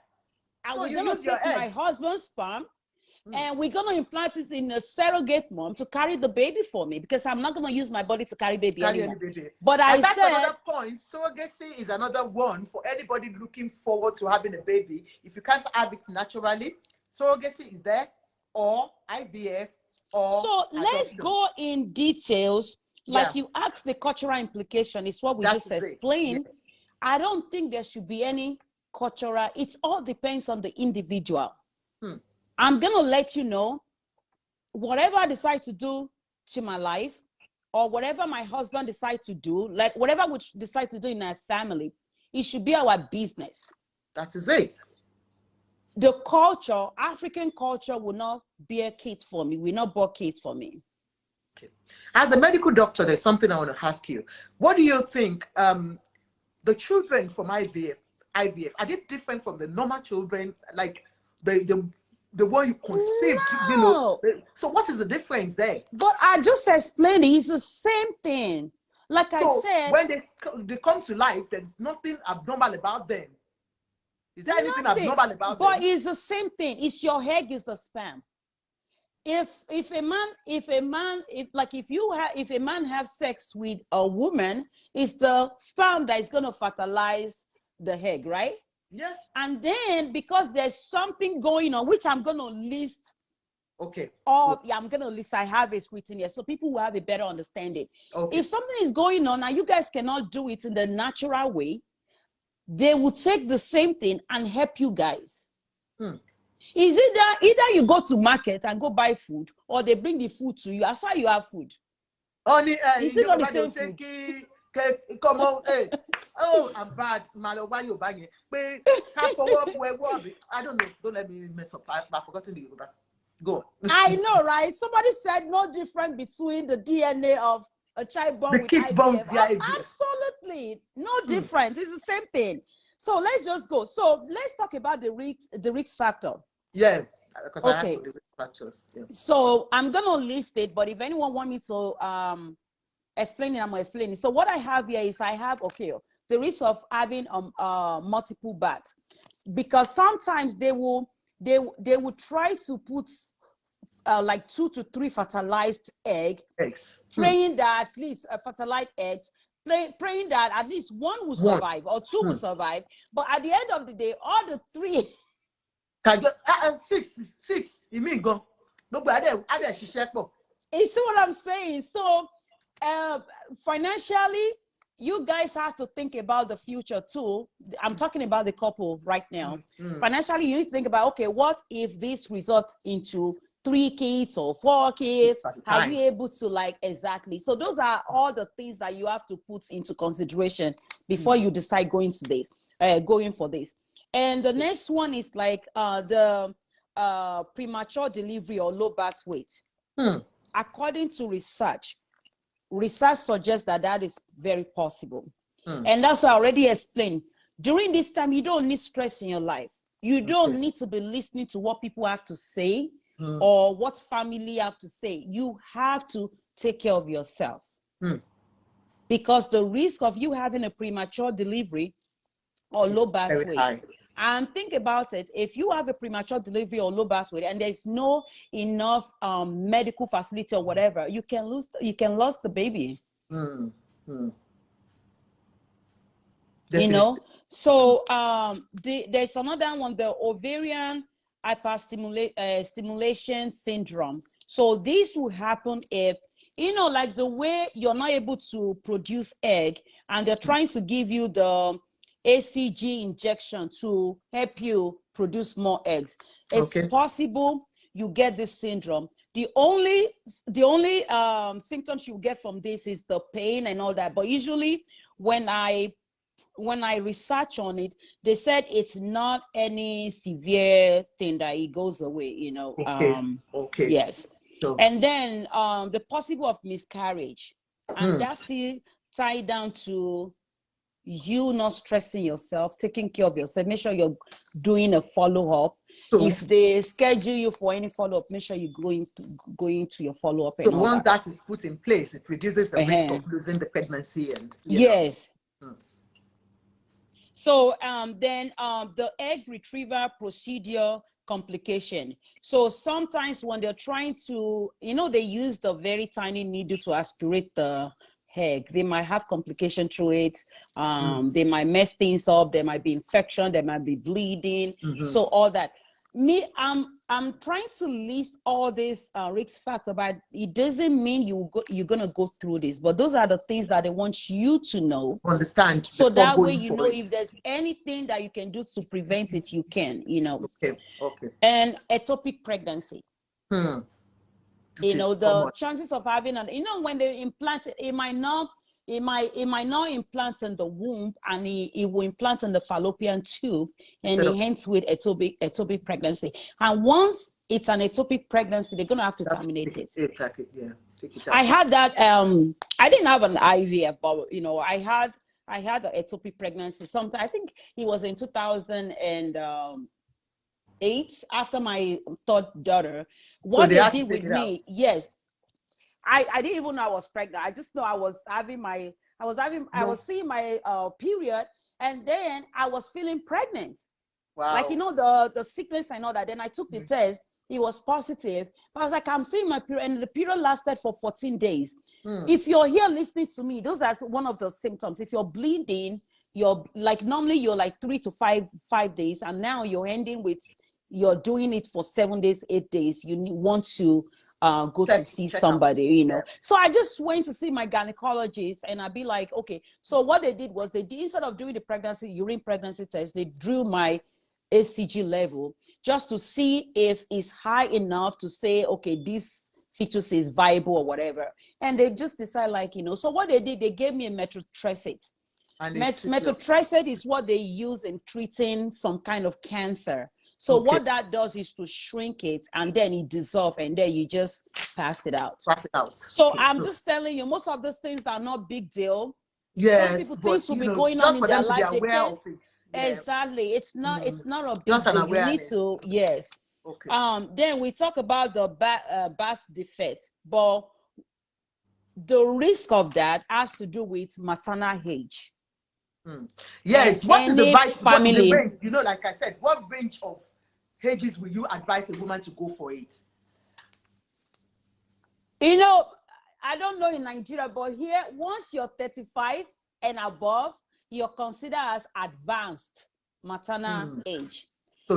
And we're going to take my husband's sperm. And we're going to implant it in a surrogate mom to carry the baby for me, because I'm not going to use my body to carry baby anymore. But that's another point. Surrogacy is another one for anybody looking forward to having a baby. If you can't have it naturally, surrogacy is there, or IVF, or so let's go in details Like you asked, the cultural implication is what we just explained. Yeah. I don't think there should be any cultural. It all depends on the individual. I'm going to let you know, whatever I decide to do to my life, or whatever my husband decides to do, like whatever we decide to do in our family, it should be our business. That is it. The culture, African culture, will not bear kid for me, will not bear kid for me. Okay. As a medical doctor, there's something I want to ask you. What do you think the children from IVF, are they different from the normal children, like the one you conceived? No. You know, so what is the difference there? But I just explained it. It's the same thing. Like I said, when they come to life, there's nothing abnormal about them. Is there anything abnormal about them? But it's the same thing. It's your egg is the sperm. If a man have sex with a woman, it's the sperm that is going to fertilize the egg, right? Yeah. And then because there's something going on, which I'm going to list. Okay. I'm going to list. I have it written here, so people will have a better understanding. Okay. If something is going on and you guys cannot do it in the natural way, they will take the same thing and help you guys. Is it either you go to market and go buy food, or they bring the food to you? That's why you have food. Only is it not the same food? Come on, hey. Oh, I'm bad. Why you buying it? I don't know. Don't let me mess up. I've forgotten the Yoruba. Go. I know, right? Somebody said no difference between the DNA of a child born with IVF. Absolutely, no difference. It's the same thing. So let's just go. So let's talk about the risk factor. Yeah, because I have the risk factors. Yeah. So I'm gonna list it, but if anyone want me to explain it, I'm gonna explain it. So what I have here is I have the risk of having multiple births, because sometimes they will try to put like 2 to 3 fertilized eggs, praying that at least fertilized eggs, praying that at least one will survive or 2 will survive. But at the end of the day, all the 3 six. You mean go? Nobody. You see what I'm saying? So financially, you guys have to think about the future too. I'm talking about the couple right now. Financially, you need to think about, okay, what if this results into 3 kids or 4 kids? Are you able to exactly? So those are all the things that you have to put into consideration before you decide going for this. And the next one is the premature delivery or low birth weight. According to research suggests that is very possible. And that's what I already explained. During this time, you don't need stress in your life. You don't need to be listening to what people have to say or what family have to say. You have to take care of yourself. Because the risk of you having a premature delivery or low birth weight, and think about it, if you have a premature delivery or low birth weight and there's no enough medical facility or whatever, you can lose the baby. You know, so there's another one, the ovarian hyperstimulation syndrome. So this will happen if, like the way you're not able to produce egg and they're trying to give you the ACG injection to help you produce more eggs. It's possible you get this syndrome. The only symptoms you get from this is the pain and all that. But usually when I research on it, they said it's not any severe thing that it goes away, Yes. So. And then the possible of miscarriage. And that's still tied down to you not stressing yourself, taking care of yourself. Make sure you're doing a follow-up. So, if they schedule you for any follow-up, make sure you're going to your follow-up. So once that is put in place, it reduces the risk of losing the pregnancy and yes. So then the egg retrieval procedure complication. So sometimes when they're trying to, they use the very tiny needle to aspirate the egg. They might have complication through it. They might mess things up. There might be infection. There might be bleeding. So all that. I'm trying to list all these risk factors, but it doesn't mean you're gonna go through this. But those are the things that they want you to know, understand, so that way you know if there's anything that you can do to prevent it, you can. Okay. And ectopic pregnancy. The chances of having when they implant it, it might not implant in the womb, and it will implant in the fallopian tube, and hence with ectopic pregnancy. And once it's an ectopic pregnancy, they're gonna have to terminate it. Exactly. Yeah. Take it out. I had that. I didn't have an IVF, but I had an ectopic pregnancy. I think it was in 2008 after my third daughter. What they did with me, yes. I didn't even know I was pregnant. I just know I was seeing my period, and then I was feeling pregnant. Wow. Like the sickness and all that. Then I took the test. It was positive. But I was like, I'm seeing my period, and the period lasted for 14 days. If you're here listening to me, those are one of the symptoms. If you're bleeding, normally you're like 3 to 5 days, and now you're ending with you're doing it for 7 days, 8 days. You want to go to see somebody, So I just went to see my gynecologist, and I'd be like, okay. So what they did was instead of doing the urine pregnancy test, they drew my HCG level just to see if it's high enough to say, okay, this fetus is viable or whatever. And they just decide so what they did, they gave me a methotrexate. Methotrexate is what they use in treating some kind of cancer. So what that does is to shrink it, and then it dissolves, and then you just pass it out. So I'm just telling you, most of those things are not big deal. Yes, some people things will be going on in their life. Exactly. It's not a big deal. You need to, yes. Okay. Then we talk about the birth defect, but the risk of that has to do with maternal age. Yes. What is the range? Like I said, what range of ages will you advise a woman to go for it? I don't know in Nigeria, but here, once you're 35 and above, you're considered as advanced maternal age. So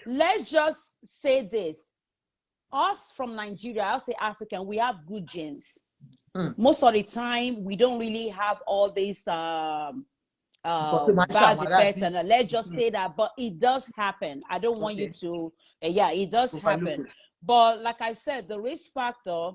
let's just say this. Us from Nigeria, I'll say African, we have good genes. Most of the time, we don't really have all these bad effects, and let's just say that, but it does happen. I don't want you to, it does happen. But like I said, the risk factor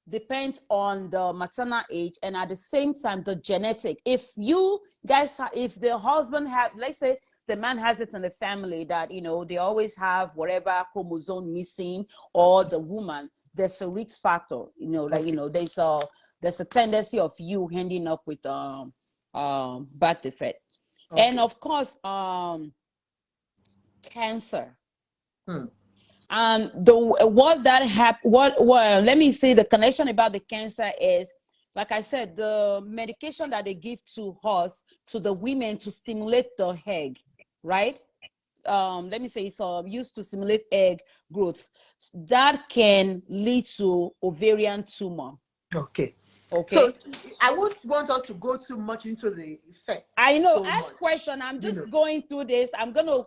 depends on the maternal age, and at the same time, the genetic. If you guys, if the husband let's say the man has it in the family that, they always have whatever chromosome missing, or the woman, there's a risk factor, there's a tendency of you ending up with birth defect. And of course, cancer. And let me say the connection about the cancer is, like I said, the medication that they give to the women to stimulate the egg, right? Let me say it's used to stimulate egg growth. That can lead to ovarian tumor. Okay. So I won't want us to go too much into the effects. I know. Ask question. I'm just going through this. I'm gonna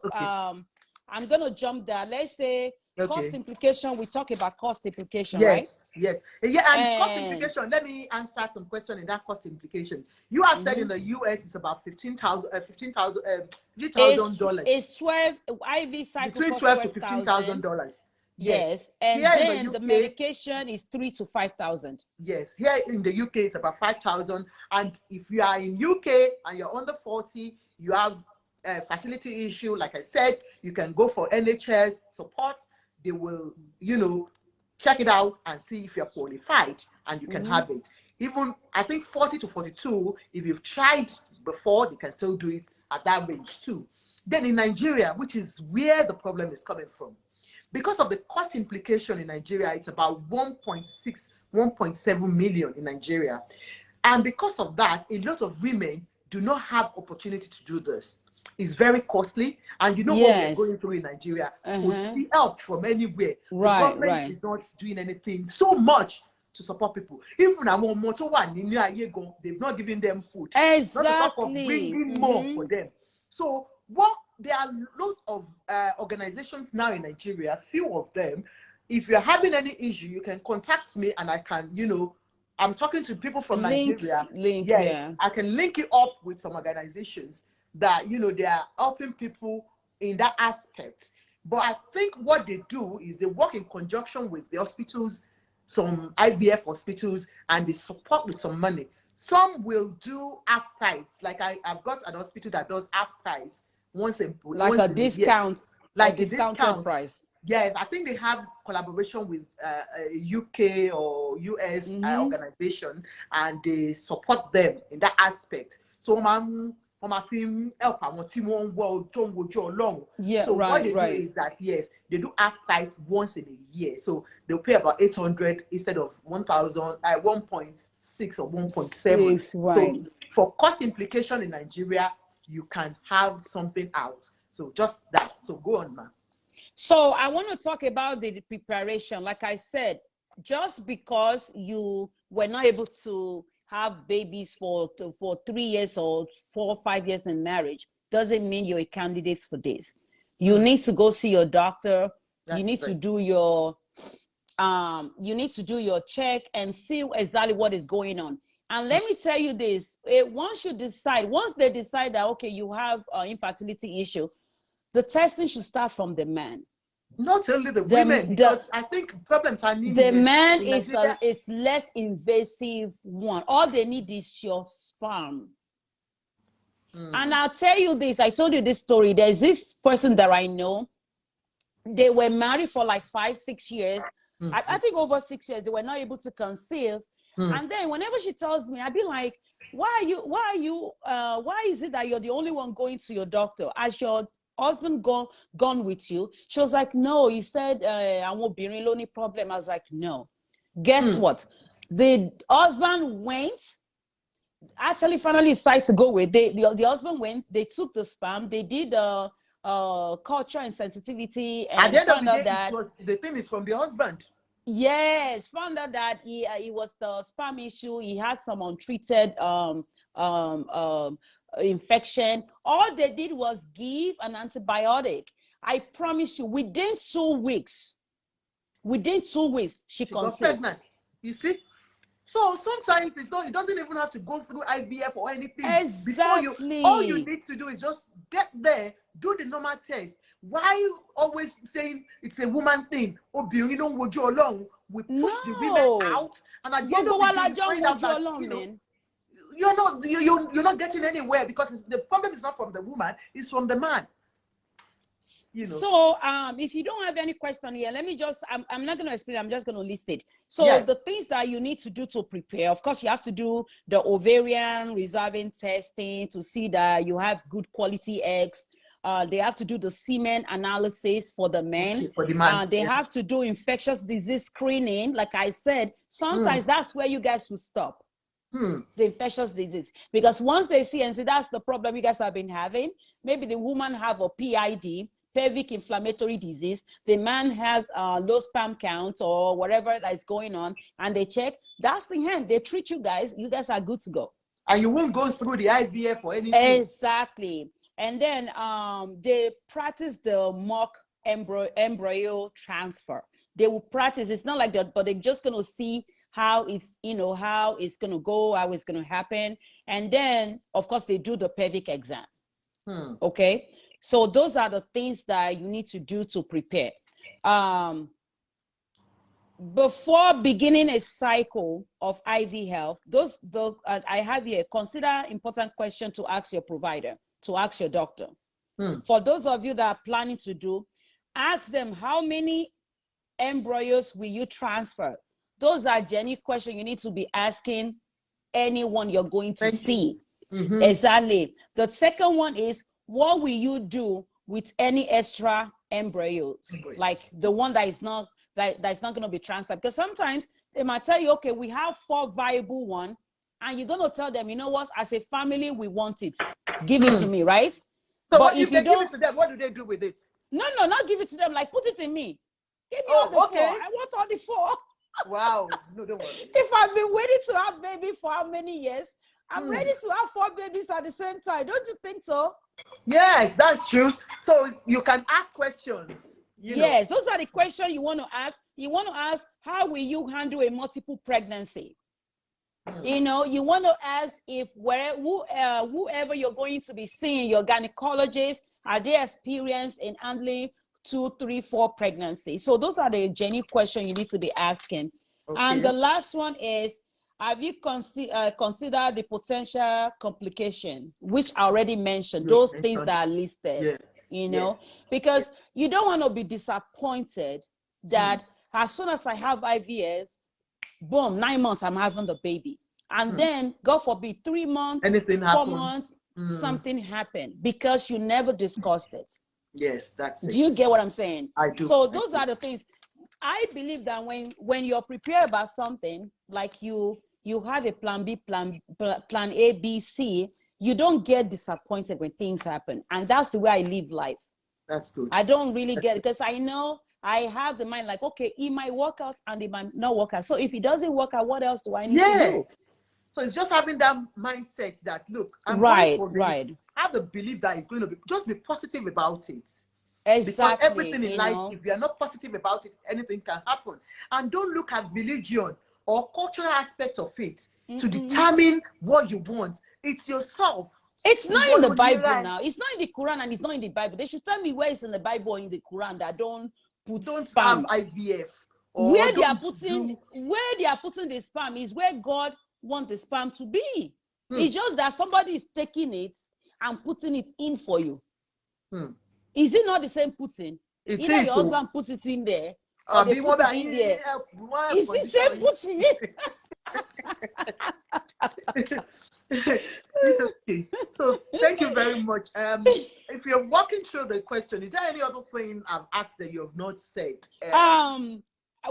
jump there. Let's say cost implication. We talk about cost implication, right? Yes. And cost implication. Let me answer some question in that cost implication. You have said in the US it's about $15,000. It's 12 IV cycle between $12,000 to $15,000. Yes, and here then the medication is $3,000 to $5,000. Yes, here in the UK it's about $5,000, and if you are in UK and you're under 40, you have a facility issue. Like I said, you can go for NHS support. They will, check it out and see if you're qualified, and you can have it. Even I think 40 to 42, if you've tried before, they can still do it at that range too. Then in Nigeria, which is where the problem is coming from, because of the cost implication in Nigeria, it's about 1.6, 1.7 million in Nigeria. And because of that, a lot of women do not have opportunity to do this. It's very costly. And what we're going through in Nigeria, we see help from anywhere. The government is not doing anything so much to support people. Even they've not given them food. Exactly. Not to talk of bringing more for them. So what there are lots of organizations now in Nigeria, few of them. If you're having any issue, you can contact me and I can, you know, I'm talking to people from Nigeria. Yeah. I can link you up with some organizations that, you know, they are helping people in that aspect. But I think what they do is they work in conjunction with the hospitals, some IVF hospitals, and they support with some money. Some will do half price. Like I've got an hospital that does half price once a discount, like a discounted price. Yes, I think they have collaboration with a UK or US organization, and they support them in that aspect. So film help yeah, so right, what they right. do is that yes, they do half price once in a year. So they'll pay about 800 instead of 1,000, 1.6 or 1.7. Right. So for cost implication in Nigeria, you can have something out. So just that. So go on, ma'am. So I want to talk about the preparation. Like I said, just because you were not able to have babies for 3 years or 4 or 5 years in marriage doesn't mean you're a candidate for this. You need to go see your doctor. You need to do your check and see exactly what is going on. And let me tell you this, once they decide that, okay, you have infertility issue, the testing should start from the man. Not only the women, because I think problems are needed. The man is less invasive one. All they need is your sperm. And I'll tell you this, I told you this story. There's this person that I know. They were married for like 5-6 years. I think over 6 years, they were not able to conceive. And then whenever she tells me, I'd be like, why is it that you're the only one going to your doctor? As your husband gone with you? She was like, no, he said, I won't be in any problem. I was like, no. Guess what? The husband went, actually finally decided to go with the husband went, they took the sperm, they did culture and sensitivity, and at the end found of the out day, that the thing is from the husband. Yes, found out that it was the sperm issue. He had some untreated infection. All they did was give an antibiotic. I promise you, within 2 weeks, she got pregnant. You see? So sometimes it doesn't even have to go through IVF or anything. Exactly. All you need to do is just get there, do the normal test. Why you always saying it's a woman thing? We push the women out, and at the end of the day, you find out that, you're not getting anywhere, because the problem is not from the woman, it's from the man. So if you don't have any question here, let me just, I'm not going to explain, I'm just going to list it. So the things that you need to do to prepare, of course, you have to do the ovarian reserving testing to see that you have good quality eggs. They have to do the semen analysis for the men. For the man. They have to do infectious disease screening. Like I said, sometimes that's where you guys will stop. The infectious disease, because once they see and say that's the problem you guys have been having, maybe the woman have a PID, pelvic inflammatory disease, the man has low sperm count or whatever that is going on, and they check, that's the hand, they treat you guys are good to go, and you won't go through the IVF or anything. Exactly. And then they practice the mock embryo transfer. They will practice, it's not like that, but they're just going to see how it's going to go, how it's going to happen. And then, of course, they do the pelvic exam. Okay? So those are the things that you need to do to prepare. Before beginning a cycle of IV health, I have here, consider important question to ask your provider, to ask your doctor. For those of you that are planning to do, ask them, how many embryos will you transfer? Those are genuine questions you need to be asking anyone you're going to see. Exactly. The second one is, what will you do with any extra embryos? Like the one that is not going to be transferred. Because sometimes they might tell you, okay, we have 4 viable ones, and you're going to tell them, you know what, as a family, we want it. Give it to me, right? So but if you don't give it to them, what do they do with it? No, not give it to them. Like, put it in me. Give me all the 4. I want all the 4. Wow. No, don't worry. If I've been waiting to have baby for how many years, I'm ready to have 4 babies at the same time. Don't you think so? Yes, that's true. So you can ask questions. Yes, those are the questions you want to ask. You want to ask, how will you handle a multiple pregnancy? You know, you want to ask if whoever you're going to be seeing, your gynecologist, are they experienced in handling 2, 3, 4 pregnancies? So those are the genuine questions you need to be asking. Okay. And the last one is, have you considered the potential complication, which I already mentioned, those things that are listed? Yes. You know, because you don't want to be disappointed that as soon as I have IVF, boom, 9 months, I'm having the baby. And then, God forbid, 3 months, anything 4 happens. Months, something happened because you never discussed it. Yes, that's it. Do you get what I'm saying? I do. So those are the things. I believe that when you're prepared about something, like you have a plan B, plan A, B, C, you don't get disappointed when things happen. And that's the way I live life. That's good. I don't really get it because I know I have the mind like, okay, it might work out and it might not work out. So if it doesn't work out, what else do I need to do? So it's just having that mindset that, look, I'm going for this. Have the belief that it's going to be, just be positive about it. Exactly. Because everything in life, if you're not positive about it, anything can happen. And don't look at religion or cultural aspect of it to determine what you want. It's yourself. It's not in the Bible now. It's not in the Quran and it's not in the Bible. They should tell me where it's in the Bible or in the Quran that don't spam IVF. Where they are putting the spam is where God wants the spam to be. It's just that somebody is taking it and putting it in for you. Is it not the same putting? Either your husband puts it in there or they put it in there. It's the same putting it. So thank you very much. If you're walking through the question, is there any other thing I've asked that you have not said?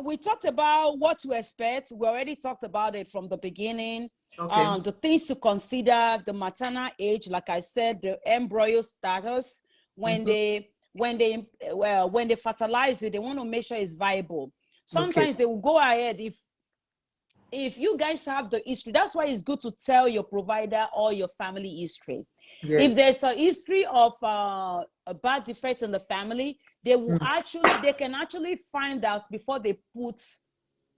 We talked about what to expect. We already talked about it from the beginning. Okay. The things to consider, the maternal age, like I said, the embryo status. When they fertilize it, they want to make sure it's viable. Sometimes they will go ahead if you guys have the history. That's why it's good to tell your provider or your family history. Yes. If there's a history of a birth defect in the family, they will they can actually find out before they put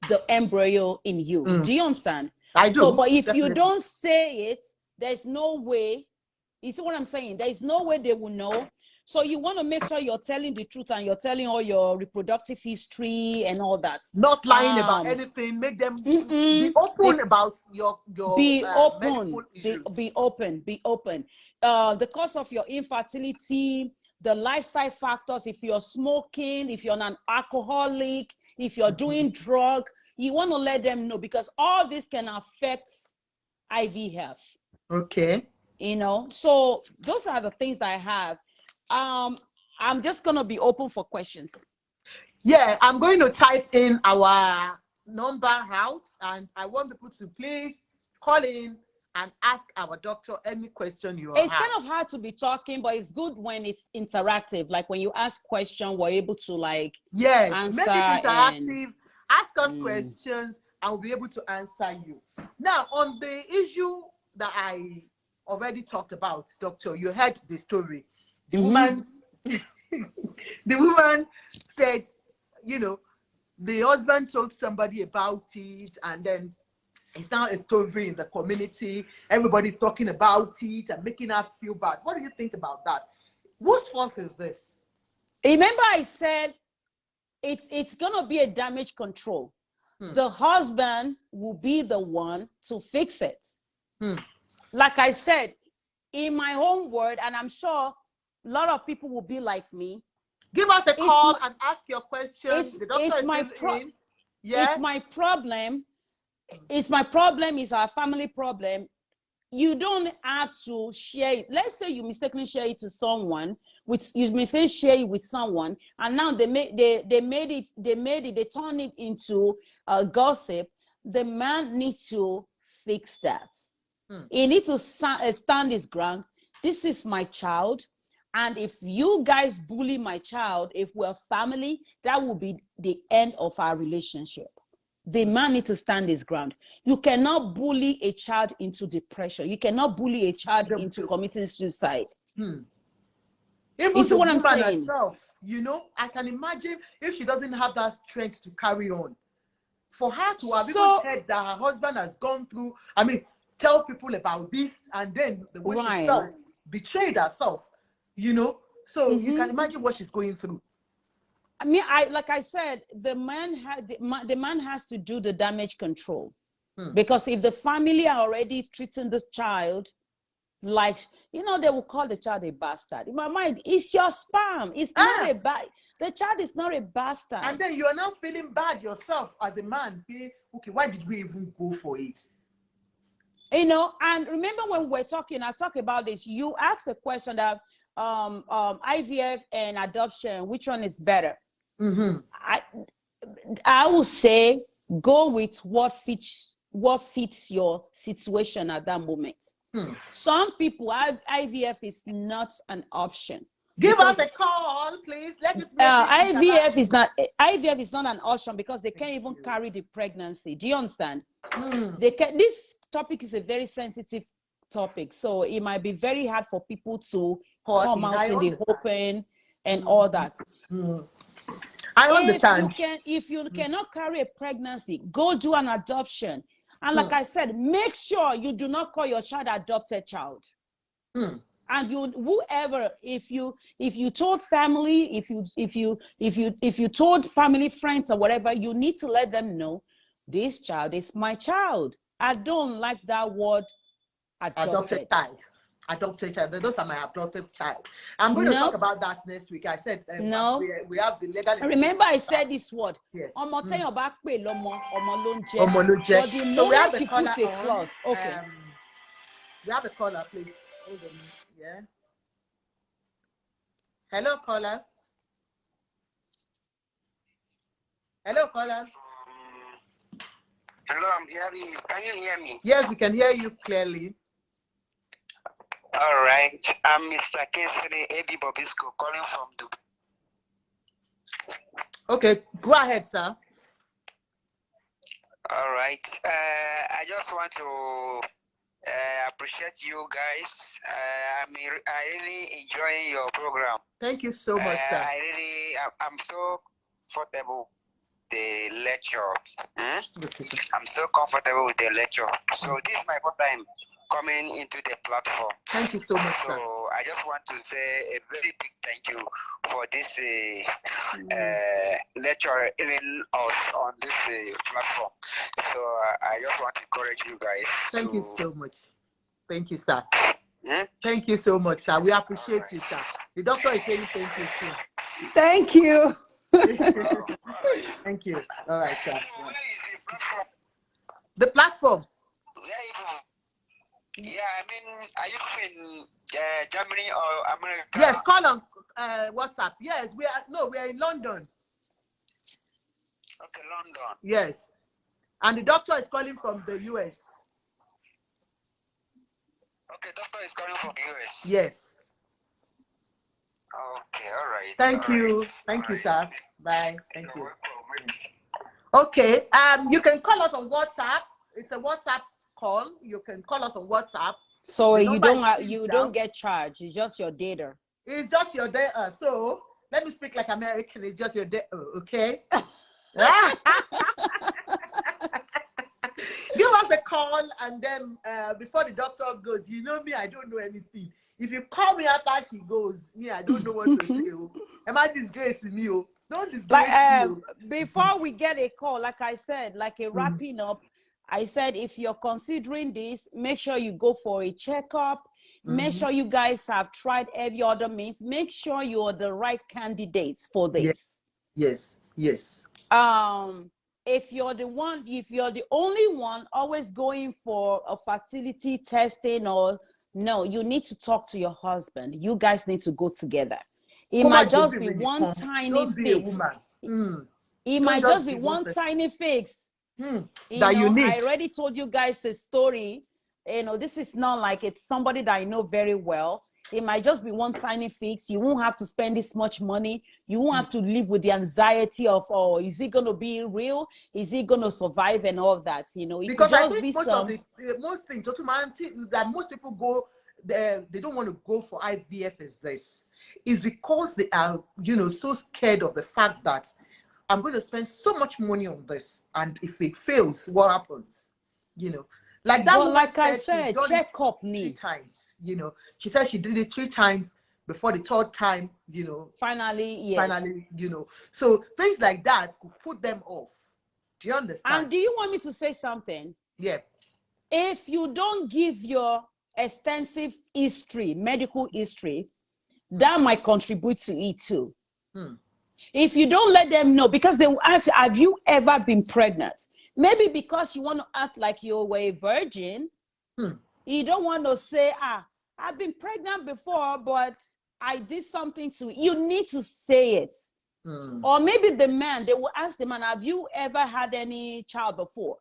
the embryo in you. Do you understand? I do. So, but if you don't say it, there's no way. You see what I'm saying? There's no way they will know. So you want to make sure you're telling the truth and you're telling all your reproductive history and all that. Not lying about anything. Make them be open about your be open. Be open. Be open. The cause of your infertility, the lifestyle factors. If you're smoking, if you're an alcoholic, if you're doing drug, you want to let them know because all this can affect IVF. Okay. You know, so those are the things I have. I'm just gonna be open for questions. Yeah, I'm going to type in our number out, and I want people to please call in and ask our doctor any question you have. It's kind of hard to be talking, but it's good when it's interactive. Like when you ask questions, we're able to like answer. Make it interactive. Ask us questions, and we'll be able to answer you. Now, on the issue that I already talked about, doctor, you heard the story. The woman, the woman said, you know, the husband told somebody about it, and then it's now a story in the community. Everybody's talking about it and making her feel bad. What do you think about that? Whose fault is this? Remember, I said it's gonna be a damage control. The husband will be the one to fix it. Like I said, in my own word, and I'm sure a lot of people will be like me. Give us a call and ask your questions. The doctor is my problem. Yeah? It's my problem. It's my problem. It's our family problem. You don't have to share it. Let's say you mistakenly share it to someone. You mistakenly share it with someone, and now they turned it into gossip. The man needs to fix that. He needs to stand his ground. This is my child. And if you guys bully my child, if we're family, that will be the end of our relationship. The man needs to stand his ground. You cannot bully a child into depression. You cannot bully a child into committing suicide. Even You see the what I'm woman saying? herself, you know, I can imagine if she doesn't have that strength to carry on. For her to have even heard that her husband has gone through, I mean, tell people about this, and then the way she felt, betrayed herself, you know. So you can imagine what she's going through. I mean, like I said, the man has to do the damage control. Because if the family are already treating this child like, you know, they will call the child a bastard. In my mind, it's your sperm. It's not a the child is not a bastard. And then you are now feeling bad yourself as a man. Okay, why did we even go for it? You know, and remember when we're talking, I talk about this. You asked a question that IVF and adoption, which one is better? I will say go with what fits your situation at that moment. Some people, IVF is not an option. Give us a call, please. Let us IVF is not an option because they can't even carry the pregnancy. Do you understand? This topic is a very sensitive topic, so it might be very hard for people to come out in the open and all that. I understand. If you cannot carry a pregnancy, go do an adoption. And like I said, make sure you do not call your child adopted child. And whoever, if you told family, if you told family, friends or whatever, you need to let them know this child is my child. I don't like that word adopted child. Adopted child. Those are my adopted child. I'm going to talk about that next week. I said no. We have the legal. Remember, I said this word. Yeah. But the moment you put a clause, okay. We have a caller, please. Hold on. Yeah. Hello, caller. Hello, caller. Hello, I'm hearing you. Can you hear me? Yes, we can hear you clearly. All right. I'm Mr. Kesere Eddie Bobisco calling from Dubai. Okay, go ahead, sir. All right. I just want to appreciate you guys. I really enjoy your program. Thank you so much, sir. I'm so comfortable with the lecture. I'm so comfortable with the lecture. So this is my first time coming into the platform. Thank you so much, sir. So I just want to say a very big thank you for this lecture in us on this platform. So I just want to encourage you guys. Thank you so much. Thank you, sir. Thank you so much, sir. We appreciate you, sir. The doctor is saying thank you, too. Thank you. Thank you. All right, sir. The platform. Yeah, I mean, are you in Germany or America? Yes, call on WhatsApp. Yes, we are in London. Okay, London. Yes. And the doctor is calling from the US. Okay, doctor is calling from the US. Yes. Okay, all right. Thank you. Thank you, sir. Bye. Thank you. Okay. You can call us on WhatsApp. It's a WhatsApp call. You can call us on WhatsApp. So you don't get charged. It's just your data. It's just your data. So let me speak like American. It's just your data. Okay. Give us a call, and then before the doctor goes, you know me, I don't know anything. If you call me after she goes, me, I don't know what to say. Am I disgracing me? Don't disgrace me. Before we get a call, like I said, like a wrapping up, I said, if you're considering this, make sure you go for a checkup. Make sure you guys have tried every other means. Make sure you're the right candidates for this. Yes. If you're the only one always going for a fertility testing, or no, you need to talk to your husband. You guys need to go together. It might just be one tiny fix. It might just be one tiny fix. You need. I already told you guys a story. This is not like it's somebody that I know very well. It might just be one tiny fix. You won't have to spend this much money. You won't have to live with the anxiety of, oh, is it going to be real? Is it going to survive and all that? It because could I just think be most things, that most people go, they don't want to go for IVF is this. Is because they are, so scared of the fact that I'm going to spend so much money on this, and if it fails, what happens? Like that woman like said, I said, she's done check it up 3 me. times. She said she did it 3 times before the 3rd time. Finally, yes. Finally, So things like that could put them off. Do you understand? And do you want me to say something? Yeah. If you don't give your extensive history, medical history, that might contribute to it too. If you don't let them know, because they will ask, have you ever been pregnant? Maybe because you want to act like you were a virgin. You don't want to say, I've been pregnant before, but I did something to it. You need to say it. Or maybe the man, they will ask the man, have you ever had any child before?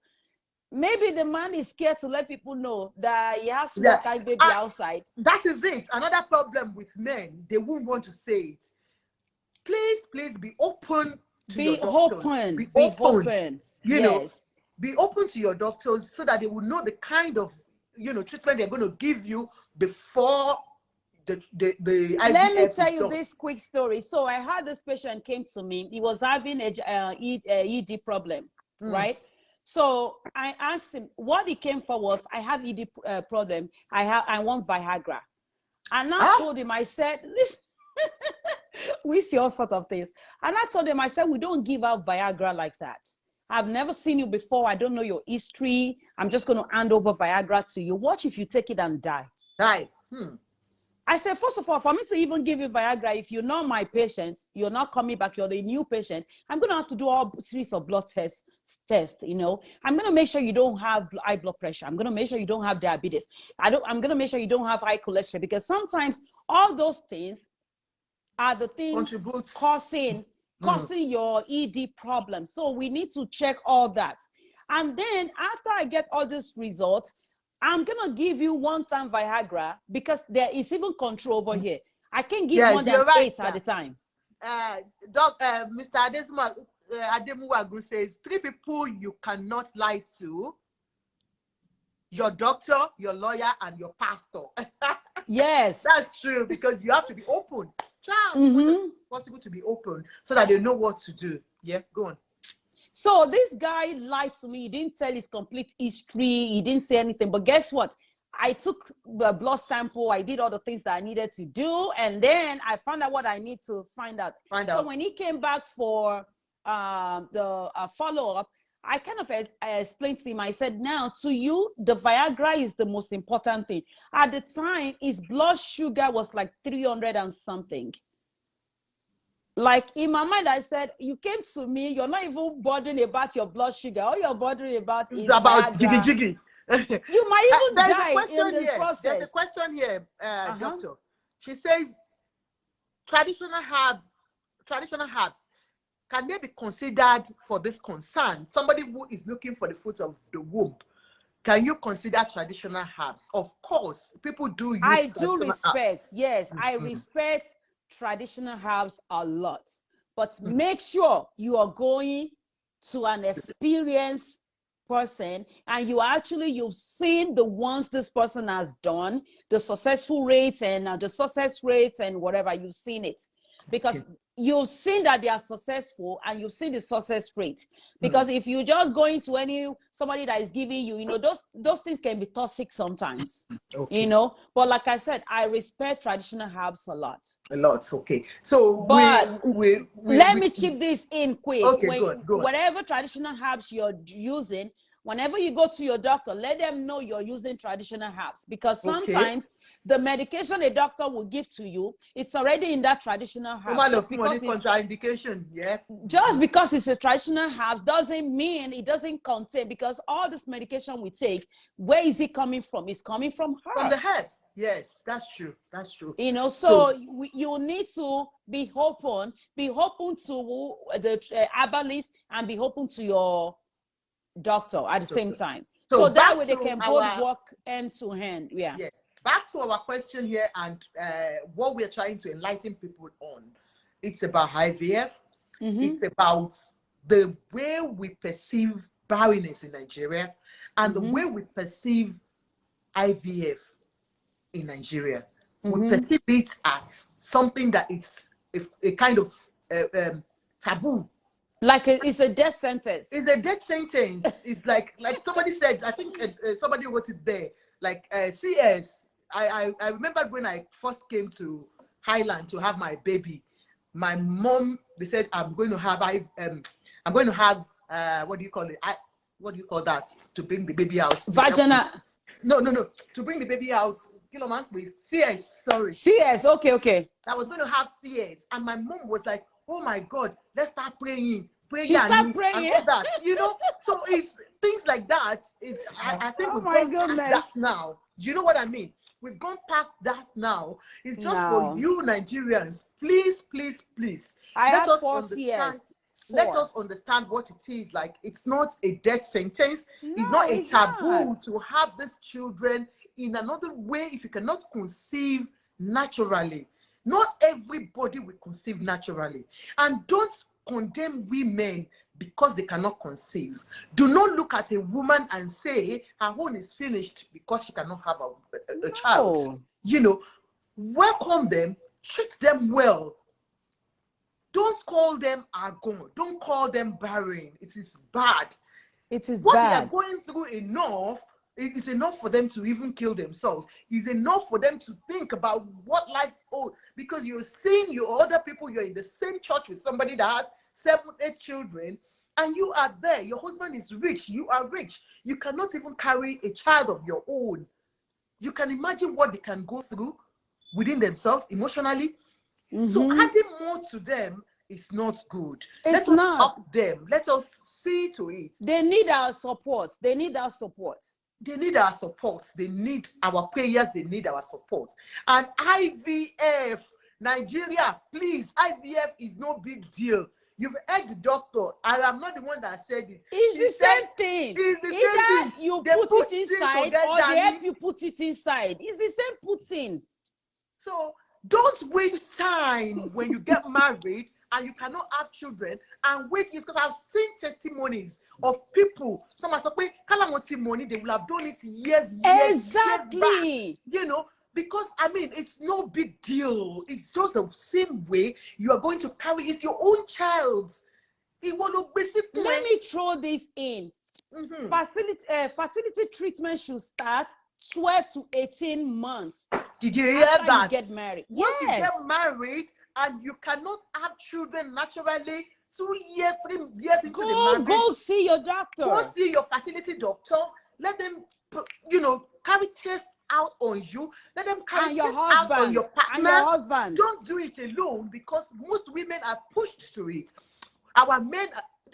Maybe the man is scared to let people know that he has small kind baby outside. That is it. Another problem with men, they won't want to say it. Please be open to your doctors. Be open. Be open to your doctors so that they will know the kind of treatment they're going to give you before the IVF. Let me tell you this quick story. So I had this patient came to me. He was having a ED problem, right? So I asked him what he came for was, I have ED problem. I want Viagra. And I told him, I said, listen, we see all sorts of things. And I told him, I said, we don't give out Viagra like that. I've never seen you before. I don't know your history. I'm just going to hand over Viagra to you. Watch if you take it and die. I said, first of all, for me to even give you Viagra, if you're not my patient, you're not coming back, you're the new patient, I'm going to have to do all series of blood tests, I'm going to make sure you don't have high blood pressure. I'm going to make sure you don't have diabetes. I'm going to make sure you don't have high cholesterol, because sometimes all those things are the things causing your ED problem. So we need to check all that. And then after I get all these results, I'm going to give you one-time Viagra, because there is even control over here. I can give more than 8 at a time. Mr. Ademuwagun says 3 people you cannot lie to: your doctor, your lawyer, and your pastor. Yes. That's true, because you have to be open. It's possible to be open so that they know what to do. Yeah, go on. So this guy lied to me. He didn't tell his complete history. He didn't say anything. But guess what? I took the blood sample. I did all the things that I needed to do. And then I found out what I need to find out. So when he came back for the follow-up, I kind of explained to him, I said, now to you, the Viagra is the most important thing. At the time, his blood sugar was like 300 and something. Like in my mind, I said, you came to me, you're not even bothering about your blood sugar. All you're bothering about is about jiggy. You might even die in this process. There's a question here, doctor. She says, traditional herbs, can they be considered for this concern? Somebody who is looking for the fruit of the womb, can you consider traditional herbs? Of course, people do use I do respect, yes, I respect traditional herbs a lot, but make sure you are going to an experienced person and you've seen the ones this person has done, the successful rates and the success rates and whatever, you've seen it, because you've seen that they are successful and you've seen the success rate. Because if you just go into somebody that is giving you, those things can be toxic sometimes, but like I said, I respect traditional herbs a lot. Okay. So but let me chip this in quick. Okay, go on. Whatever traditional herbs you're using, whenever you go to your doctor, let them know you're using traditional herbs, because sometimes the medication a doctor will give to you, it's already in that traditional herb. Just because it's contraindication, just because it's a traditional herbs doesn't mean it doesn't contain, because all this medication we take, where is it coming from? It's coming from herbs. From the herbs. Yes, that's true. That's true. So you need to be open to the herbalist and be open to your doctor at the same time, so that way they can both work hand to hand. Yes, back to our question here and what we're trying to enlighten people on. It's about IVF. It's about the way we perceive barrenness in Nigeria and the way we perceive IVF in Nigeria. We perceive it as something that it's a kind of taboo. Like it's a death sentence. It's a death sentence. It's like somebody said, I think somebody wrote it there, like CS. I remember when I first came to Highland to have my baby, my mom, they said, I'm going to have what do you call it? What do you call that? To bring the baby out. Vaginal. No. To bring the baby out. With CS, sorry. CS, okay. I was going to have CS, and my mom was like, "Oh my God, let's start praying." She started praying. And all that, So it's things like that. I think we've gone past that now. Do you know what I mean? We've gone past that now. It's just for you Nigerians. Please. Let us understand. Let us understand what it is. Like, it's not a death sentence. It's not a taboo to have these children in another way. If you cannot conceive naturally, not everybody will conceive naturally. And don't condemn women because they cannot conceive. Do not look at a woman and say her own is finished because she cannot have a child. Welcome them, treat them well. Don't call them agon. Don't call them barren. It is bad. It is what bad. They are going through enough. It is enough for them to even kill themselves. It's enough for them to think about what life owes. Because you're seeing your other people, you're in the same church with somebody that has 7, 8 children, and you are there. Your husband is rich. You are rich. You cannot even carry a child of your own. You can imagine what they can go through within themselves emotionally. So adding more to them is not good. It's not. Let us up them. Let us see to it. They need our support. They need our support. They need our prayers. They need our support. And IVF, Nigeria, please, IVF is no big deal. You've heard the doctor. I am not the one that said it. It's the same thing. It's the Either same thing. you They put it inside or they help you put it inside. It's the same putting. So don't waste time when you get married and you cannot have children and wait. Because I've seen testimonies of people. Some are saying, calamity money, they will have done it years exactly. Years back, because I mean, it's no big deal. It's just the same way you are going to carry. It's your own child. Let me throw this in. Fertility treatment should start 12 to 18 months. Did you hear that? You get married. Once you get married and you cannot have children naturally, 2 years, 3 years into the marriage, go see your doctor. Go see your fertility doctor. Let them, carry tests out on you. Let them carry tests out on your partner. And your husband. Don't do it alone, because most women are pushed to it. Our men,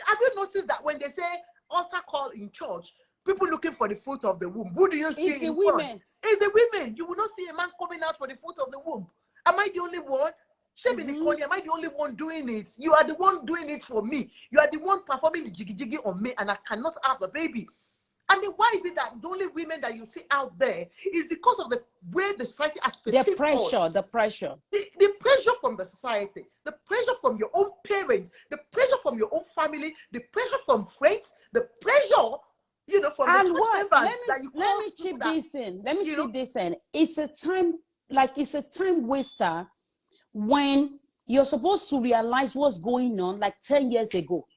have you noticed that when they say altar call in church, people looking for the fruit of the womb, who do you see? It's the women. It's the women. You will not see a man coming out for the fruit of the womb. Am I the only one? Am I the only one doing it? You are the one doing it for me. You are the one performing the jiggy jiggy on me, and I cannot have a baby. And then why is it that it's only women that you see out there? It's because of the way the society has perceived the pressure. The pressure from the society, the pressure from your own parents, the pressure from your own family, the pressure from friends, the pressure, from the church members. Let me chip this in. It's a time waster when you're supposed to realize what's going on like 10 years ago.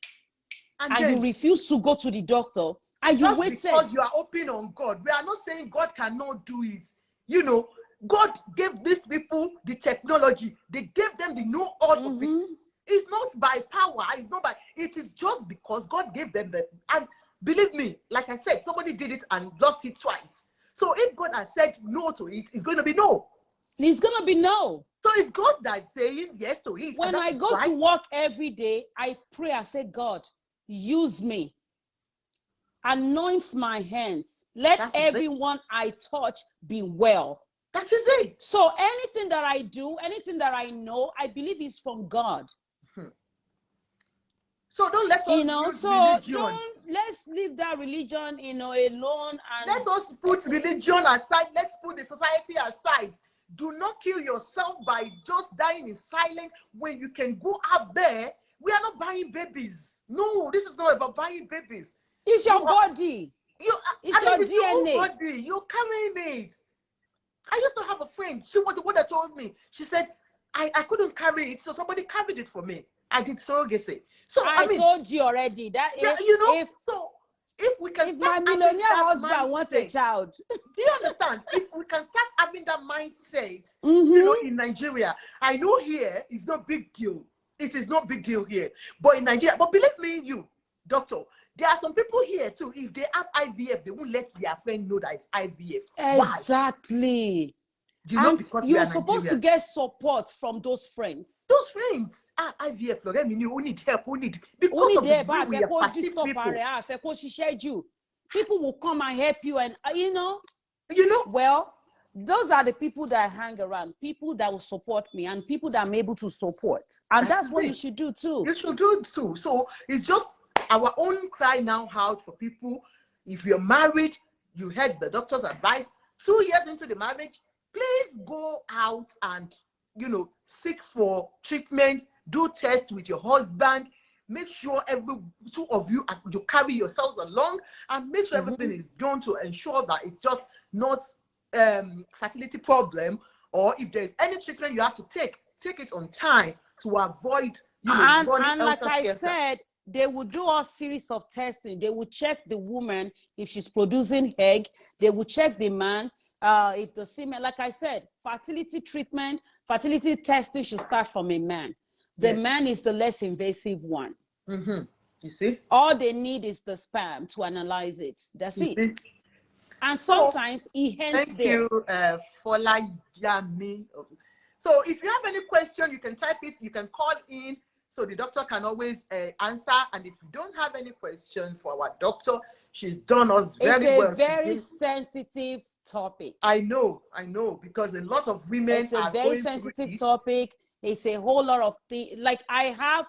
And you refuse to go to the doctor. And you waited. Because you are open on God. We are not saying God cannot do it. God gave these people the technology. They gave them the know-all of it. It's not by power. It is just because God gave them the. And believe me, like I said, somebody did it and lost it twice. So if God has said no to it, it's going to be no. It's going to be no. So it's God that's saying yes to it. When I go to work every day, I pray, I say, God, use me. Anoint my hands. Let everyone I touch be well. That is it. So anything that I do, anything that I know, I believe is from God. So don't let us religion. Let's leave that religion, alone. And let us put religion aside. Let's put the society aside. Do not kill yourself by just dying in silence when you can go out there. We are not buying babies. No, this is not about buying babies. It's your body. It's your DNA. Your body. You're carrying it. I used to have a friend. She was the one that told me. She said, I couldn't carry it, so somebody carried it for me. I did surrogacy. So I mean, told you already that if we can, if my millionaire husband wants a child, do you understand? If we can start having that mindset, in Nigeria, I know here it's no big deal. It is no big deal here, but in Nigeria, but believe me, doctor, there are some people here too. If they have IVF, they won't let their friend know that it's IVF. Exactly. Why? Do you know, because you're supposed to get support from those friends. Those friends, IVF, who need help, who need, because of the way we are perceived people. People will come and help you, and well, those are the people that I hang around, people that will support me and people that I'm able to support. And that's what you should do too. You should do too. So it's just our own cry now out for people. If you're married, you heard the doctor's advice, 2 years into the marriage, please go out and, seek for treatment, do tests with your husband, make sure every two of you carry yourselves along, and make sure everything is done to ensure that it's just not fertility problem, or if there's any treatment you have to take it on time to avoid, and like I said, they will do a series of testing. They will check the woman if she's producing egg. They will check the man. If the semen, like I said, fertility treatment, fertility testing should start from a man. The man is the less invasive one. You see? All they need is the sperm to analyze it. That's it. And sometimes he ends there. Thank you, Fola Yami. So if you have any question, you can type it, you can call in, so the doctor can always answer. And if you don't have any question for our doctor, she's done us very well. It's a very sensitive topic. I know, because a lot of women are very sensitive topic. It's a whole lot of things. Like I have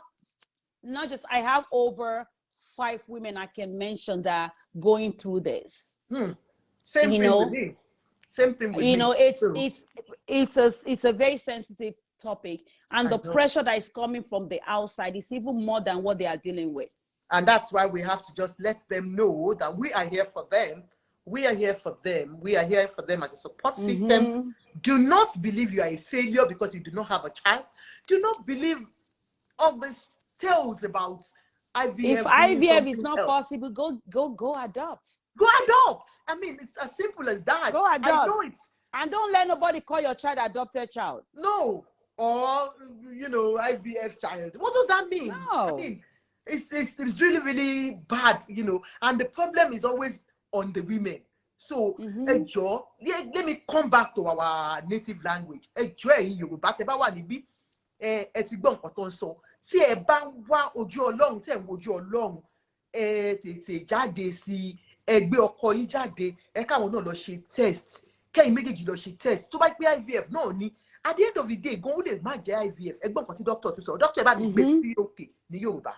over 5 women I can mention that are going through this. Same thing with me. It's a very sensitive topic, and the pressure that is coming from the outside is even more than what they are dealing with. And that's why we have to just let them know that we are here for them. We are here for them. We are here for them as a support system. Do not believe you are a failure because you do not have a child. Do not believe all these tales about IVF. If IVF is not possible, go adopt. Go adopt. I mean, it's as simple as that. Go adopt. I know it. And don't let nobody call your child adopted child. No. Or, IVF child. What does that mean? No. I mean, it's really, really bad, and the problem is always on the women. So, Ajoke, let me come back to our native language. Ajoke, Yoruba, te ba wa nibi, ti gbọ́ nǹkan tó ń sọ. Tí ẹ bá ń wá ojú Ọlọ́run, tẹ́ ń wojú Ọlọ́run, tètè jáde sí, ẹ gbé ọkọ yín jáde, ẹ káwọn náà lọ ṣe test, kẹ́yìn méjèèjì lọ ṣe test. Tó bá pé IVF náà ni, at the end of the day, gan ó lè má jẹ́ IVF. Ẹ gbọ́ nǹkan tí doctor tún sọ. Doctor ẹ bá mi gbé sí òkè ní Yorùbá.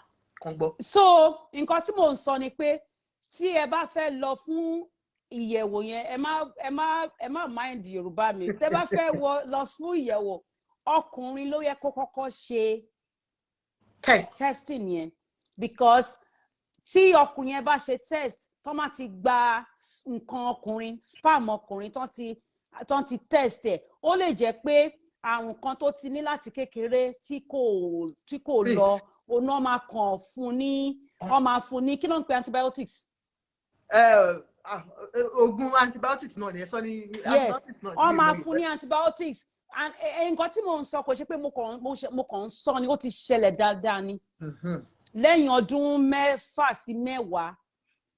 So nǹkan tí mò ń sọ ni pé tí ẹ bá fẹ́ lọ fún ìyẹ̀wò yẹn, ẹ má mind Yorùbá mi. Tẹ́ bá fẹ́ lọ fún ìyẹ̀wò, ọkùnrin ló yẹ kó kọ́kọ́ ṣe testing yẹn, because tí ọkùnrin yẹn bá ṣe test, tó má ti gba nǹkan ọkùnrin, sperm ọkùnrin tó ti test ẹ̀, ó lè jẹ́ pé àrùn kan tó ti ní láti kékeré tí kò lọ, ọ̀nà máa kàn fún ní kí ló ń pe antibiotics. Oògùn antibiotics náà ni ẹ sọ ní antibiotics náà. Wọ́n máa fún ní antibiotics. And nǹkan tí mò ń sọ kò ṣe pé mo kàn ń sọ ni, ó ti ṣẹlẹ̀ dáadáa ni. Lẹ́yìn ọdún 6 sí 10,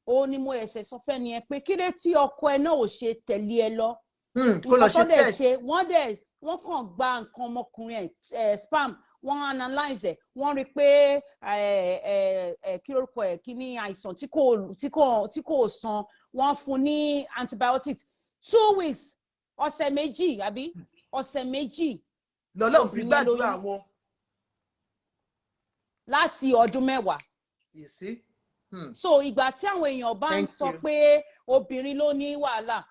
ó ní mo ẹ̀ṣẹ̀ sọ fẹ́ ni ẹ pé kí lè tí ọkọ ẹ náà ò ṣe tẹ̀lé ẹ lọ. Nǹkan tó dẹ̀ ṣe, wọ́n kàn gba nǹkan ọmọkùnrin sperm, wọ́n analyze ẹ̀, wọ́n rí pé kí lórúkọ ẹ̀, kí ní àìsàn tí kò sàn, wọ́n fún ní antibiotics 2 weeks, ọ̀sẹ̀ méjì àbí ọ̀sẹ̀ méjì lọ́lọ́run fi gbàdúrà wọn láti ọdún 10. You see? So ìgbà tí àwọn èèyàn bá ń sọ pé obìnrin ló ní wàhálà,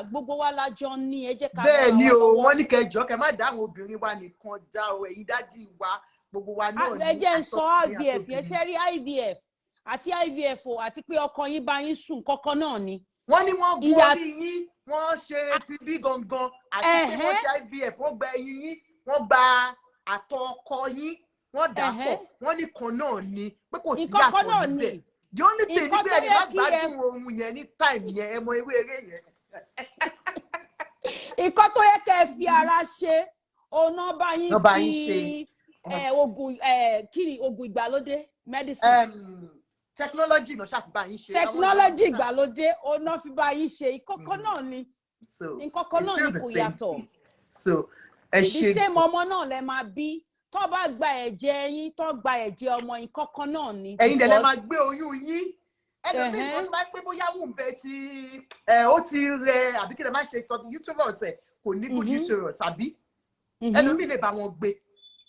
gbogbo wa lájọ ní, ẹ jẹ́ ká bẹ́ẹ̀ ni o, wọ́n ní kẹjọ kẹ má dá àwọn obìnrin wa nìkan dá o, ẹ̀yin dádì wa, gbogbo wa náà ní. Ẹ jẹ́ ń sọ IVF yẹn, ṣe rí IVF àti IVF o, àti pé ọkọ yín bá yín sùn kọ́kọ́ náà ni. Wọ́n ní wọ́n gun orí yín, wọ́n ṣe ti bí gangan, àti pé wọ́n ṣe IVF, wọ́n gba ẹyin yín, wọ́n gba àtọ̀ ọkọ yín, wọ́n dàpọ̀, wọ́n ní kan náà ni, pé kò sí yàtọ̀ níbẹ̀. The only thing is that ẹni má gbádùn ohun yẹn ní time yẹn, ẹ mọ ewé eré yẹn. Nǹkan tó yẹ kẹ́ fi ara ṣe, ọ̀nà bá yín fi oògùn ìgbàlódé medicine. Technology no ṣàfi bá yín ṣe. Technology ìgbàlódé ọ̀nà fi bá yín ṣe, ìkọ̀kọ̀ náà ni. Ìkọ̀kọ̀ náà ni kò yàtọ̀. So the same ọmọ náà lẹ máa bí. Tó bá gba ẹ̀jẹ̀ yín, tó gba ẹ̀jẹ̀ ọmọ yín, ìkọ̀kọ̀ náà ni. Ẹ̀yin dẹ̀ lẹ máa gbé oyún yín. Ẹlòmíì kan tó bá pé bóyá wù ń bẹ tí ó ti rẹ àbí kí lè má ṣe ìtọ́jú uterus ẹ̀ kò ní good uterus àbí. Ẹlòmíì lè bá wọn gbé.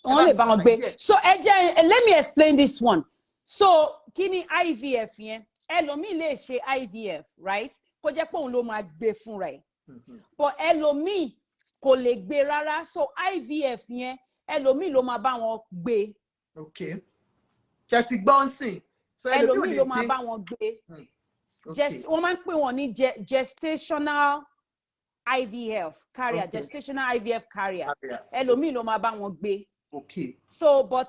Wọ́n lè bá wọn gbé. So let me explain this one. So kí ni IVF yẹn? Ẹlòmíì lè ṣe IVF, right? Kó jẹ́ pé òun ló máa gbé fúnra ẹ̀. But ẹlòmíì kò lè gbé rárá. So IVF yẹn ẹlòmíì ló máa bá wọn gbé. Okay. Ṣé ti gbọ́ ń sìn? So ẹlòmíì ló máa bá wọn gbé. Wọ́n máa ń pè wọ́n ní gestational IVF carrier, gestational IVF carrier. Ẹlòmíì ló máa bá wọn gbé. Okay. So but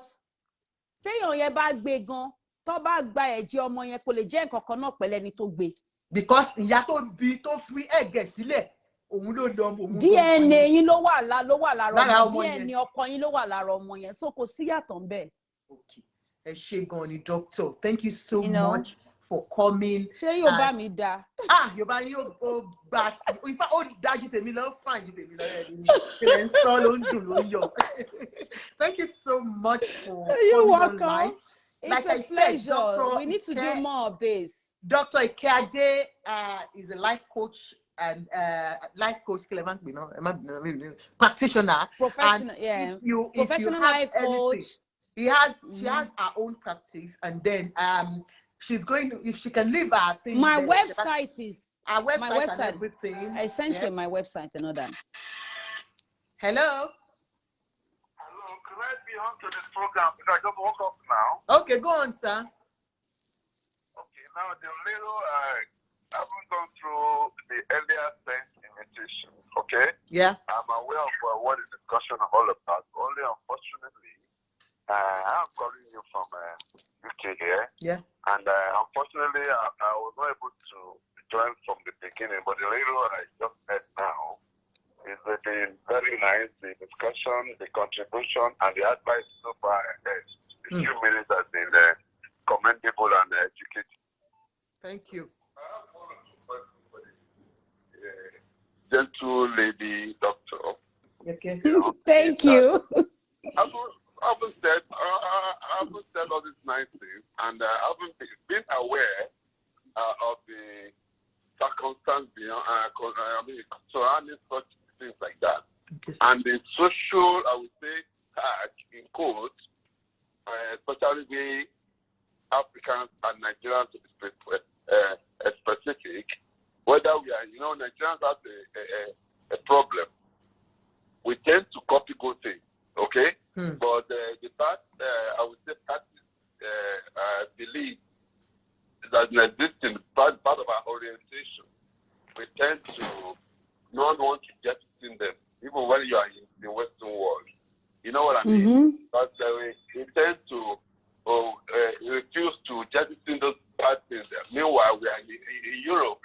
téèyàn yẹn bá gbé gan, tó bá gba ẹ̀jẹ̀ ọmọ yẹn kò lè jẹ́ nǹkan kan náà pẹ̀lú ẹni tó gbé. Because ìyá tó bí tó fi ẹ̀gẹ̀ sílẹ̀, òun ló lọ òun. DNA yín ló wà lára ọmọ, DNA ọkọ yín ló wà lára ọmọ yẹn, so kò sí yàtọ̀ ńbẹ̀. Okay. Ẹ ṣé gan ni doctor, thank you so much for coming. Ṣé Yorùbá mi dá? Yorùbá yín ó gbà, ìfà ó dájú tèmi lọ, fine ju tèmi lọ rẹ̀ ni. Kílẹ̀ ń sọ ló ń dùn ló ń yọ. Thank you so much for coming online. It's a pleasure. We need to do more of this. Dr. Akadi is a life coach and practitioner. Professional, professional life coach. She has her own practice, and then she's going to, if she can leave her thing. My website is our website. My website. And everything. I sent you my website and all that. Hello. Can I be on to this program? Because I just woke up now. Okay, go on, sir. Okay, now the little I haven't gone through the earlier sent invitation. Okay. Yeah. I'm aware of what the discussion is all about. Only unfortunately, I'm calling you from UK here. Yeah. And unfortunately, I was not able to join from the beginning. But the little I just heard now. It's been very nice, the discussion, the contribution, and the advice so far. The few minutes has been commendable and educative. Thank you. Gentle lady doctor. Okay. Thank you. I haven't said all these nice things, and I haven't been aware of the circumstance surrounding such things like that. Okay. And the social, I would say, tag in quotes, especially the Africans and Nigerians to be specific, whether we are, Nigerians have a problem. We tend to copy good things, okay? But the part, I would say, practice, belief that exists in part of our orientation. We tend to not want to jettison them, even when you are in the Western world. You know what I mean? But we tend to refuse to jettison those bad things. Meanwhile, we are in Europe,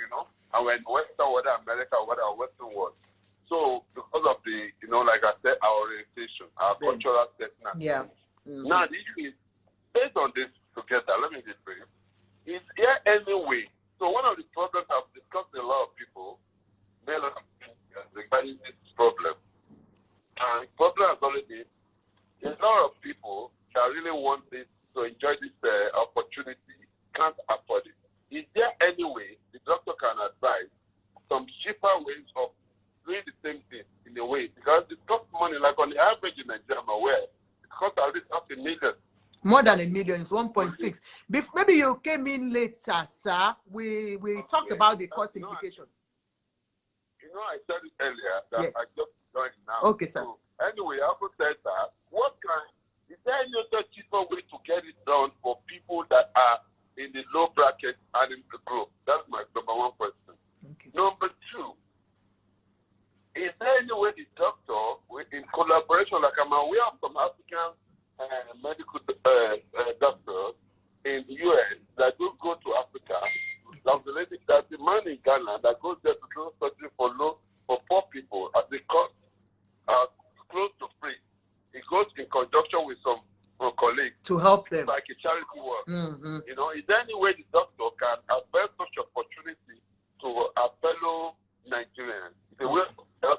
and we're in Western world, America, or our Western world. So, because of the, like I said, our orientation, our cultural setting. Yeah. Now, the issue is, based on this together, let me be brief. Is there any way? So, one of the problems I've discussed with a lot of people, male and female, regarding this problem. And the problem has already been, a lot of people that really want this, to enjoy this opportunity, can't afford it. Is there any way the doctor can advise some cheaper ways of doing the same thing in a way? Because it costs money, like on the average in Nigeria, I'm aware, it costs at least $500,000. More than $1 million, it's 1.6. Maybe you came in later, sir. We talked about the cost implication. I said it earlier that yes. I just joined now. Okay, sir. So, anyway, I also said that. Is there any other cheaper way to get it done for people that are in the low bracket and in the group? That's my number one question. Number two, is there any way the doctor, in collaboration, like I'm aware of some African medical doctors in the US that do go to Africa, like the lady, that the man in Ghana that goes there to do surgery for poor people at the cost close to free. He goes in conjunction with some colleagues to help them, like a charity work. You know, is there any way the doctor can avail such opportunity to a fellow Nigerians? The way the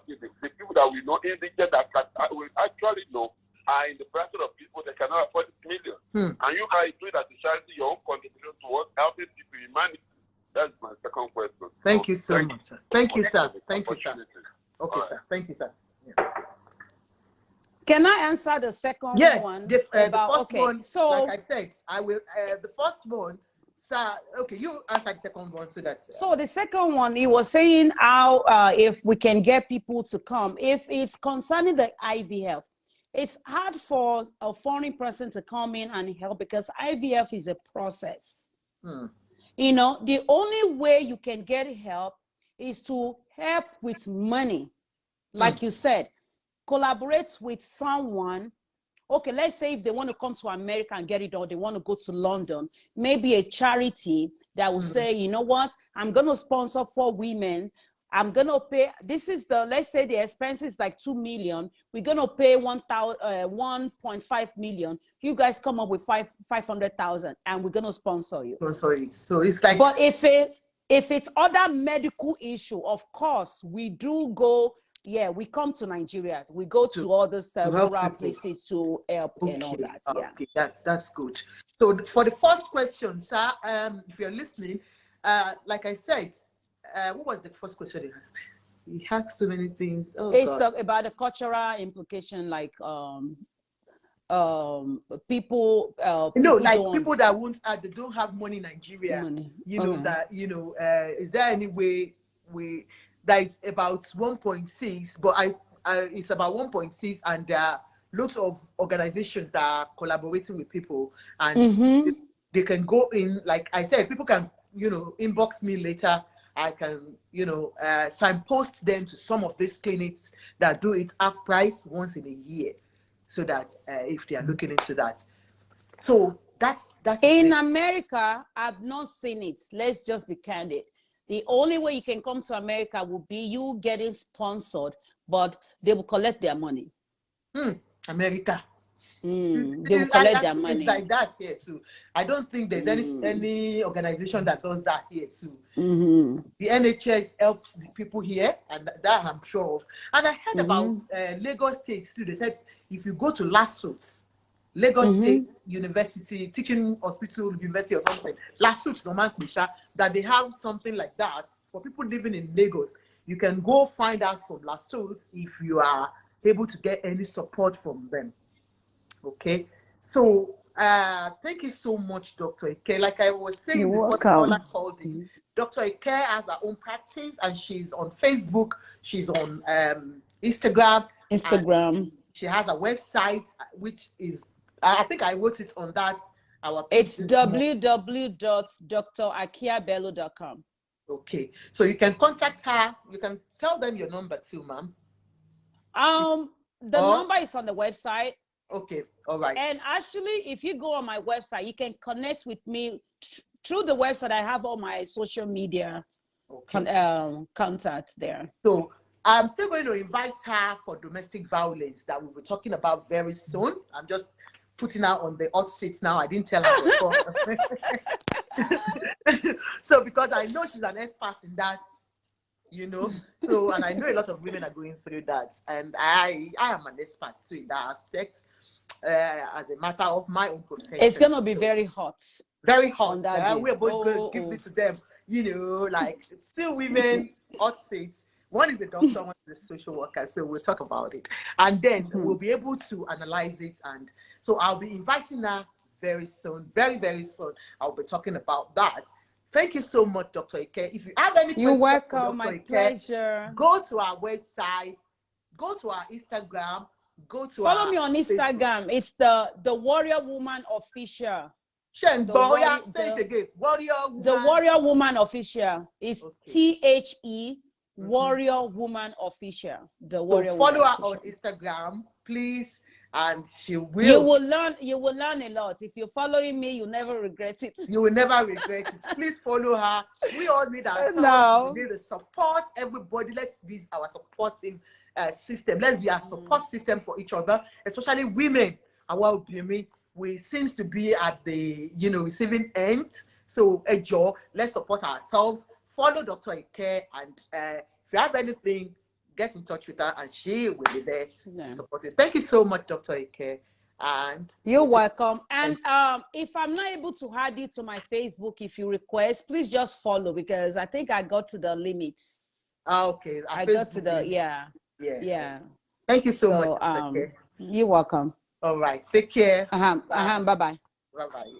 people that we know, indigent that we actually know, are in the bracket of people that cannot afford millions. And you guys do it as a charity, your own contribution towards helping people in humanity. That's my second question. Thank you so much, sir. Thank you, sir. Thank you, sir. Okay, sir. Thank you, sir. Yeah. Can I answer the second one? The first one, so like I said, I will. The first one, sir. Okay, you answer the second one so that's. So the second one, he was saying how if we can get people to come. If it's concerning the IVF, it's hard for a foreign person to come in and help because IVF is a process. You know, the only way you can get help is to help with money. Like you said, collaborate with someone. Okay, let's say if they want to come to America and get it, or they want to go to London, maybe a charity that will say, you know what, I'm going to sponsor 4 women. I'm going to pay, this is the, let's say the expense is like 2 million. We're going to pay 1.5 million. You guys come up with 500,000 and we're going to sponsor you. So it's like, but if it's other medical issue, of course, we do go, we come to Nigeria. We go to other rural places to help and all that. Okay, that's good. So for the first question, sir, if you're listening, like I said, what was the first question he asked? He had so many things. It's about the cultural implication, like people. People that won't, they don't have money in Nigeria. Is there any way that it's about 1.6? But it's about 1.6, and there are lots of organizations that are collaborating with people, and they can go in. Like I said, people can inbox me later. I can, signpost them to some of these clinics that do it half price once in a year, so that if they are looking into that. So that's in America, I've not seen it. Let's just be candid. The only way you can come to America will be you getting sponsored, but they will collect their money. America. They will collect their money. It's like that here too. I don't think there's any organization that does that here too. The NHS helps the people here, and that I'm sure of. And I heard about Lagos State too. They said if you go to Lagos State University, Teaching Hospital University or something, that they have something like that for people living in Lagos. You can go find out from Lasut if you are able to get any support from them. Okay, so thank you so much, Dr. Ike. Like I was saying before the caller called in, Dr. Ike has her own practice, and she's on Facebook, she's on Instagram. She has a website, which is, I think I wrote it on that. It's www.drakiabello.com. Okay, so you can contact her. You can tell them your number too, ma'am. The number is on the website. Okay, all right. And actually, if you go on my website, you can connect with me through the website. I have all my social media contact there. So I'm still going to invite her for domestic violence that we'll be talking about very soon. I'm just putting her on the hot seat now. I didn't tell her before. So because I know she's an expert in that, so, and I know a lot of women are going through that, and I am an expert too in that aspect, as a matter of my own profession. It's gonna be very hot. Very hot. We're both going to give it to them, like still women, hot seats. One is a doctor, one is a social worker, so we'll talk about it. And then we'll be able to analyze it, and so I'll be inviting her very soon, very, very soon. I'll be talking about that. Thank you so much, Dr. Ike. If you have any questions, you're welcome. My pleasure. Go to our website, go to our Instagram, go to follow me on Instagram. It's the Warrior Woman Official. Say it again. Warrior Woman. The Warrior Woman Official. It's THE Warrior Woman Official. The Warrior So follow Woman her Official. on Instagram, please, and she will. You will learn a lot. If you're following me, you'll never regret it. You will never regret it. Please follow her. We all need ourselves. No. We need the support. Everybody, let's be our supporting system. Let's be our support system for each other, especially women. We seems to be at the receiving end. So Ajoke, let's support ourselves. Follow Dr. Akadi, and if you have anything, get in touch with her, and she will be there to support you. Thank you so much, Dr. Akadi. And you're welcome. And if I'm not able to add you to my Facebook, if you request, please just follow, because I think I got to the limits. Okay. I got to the yeah. Thank you so much. You're welcome. All right. Take care. Bye bye. Bye bye.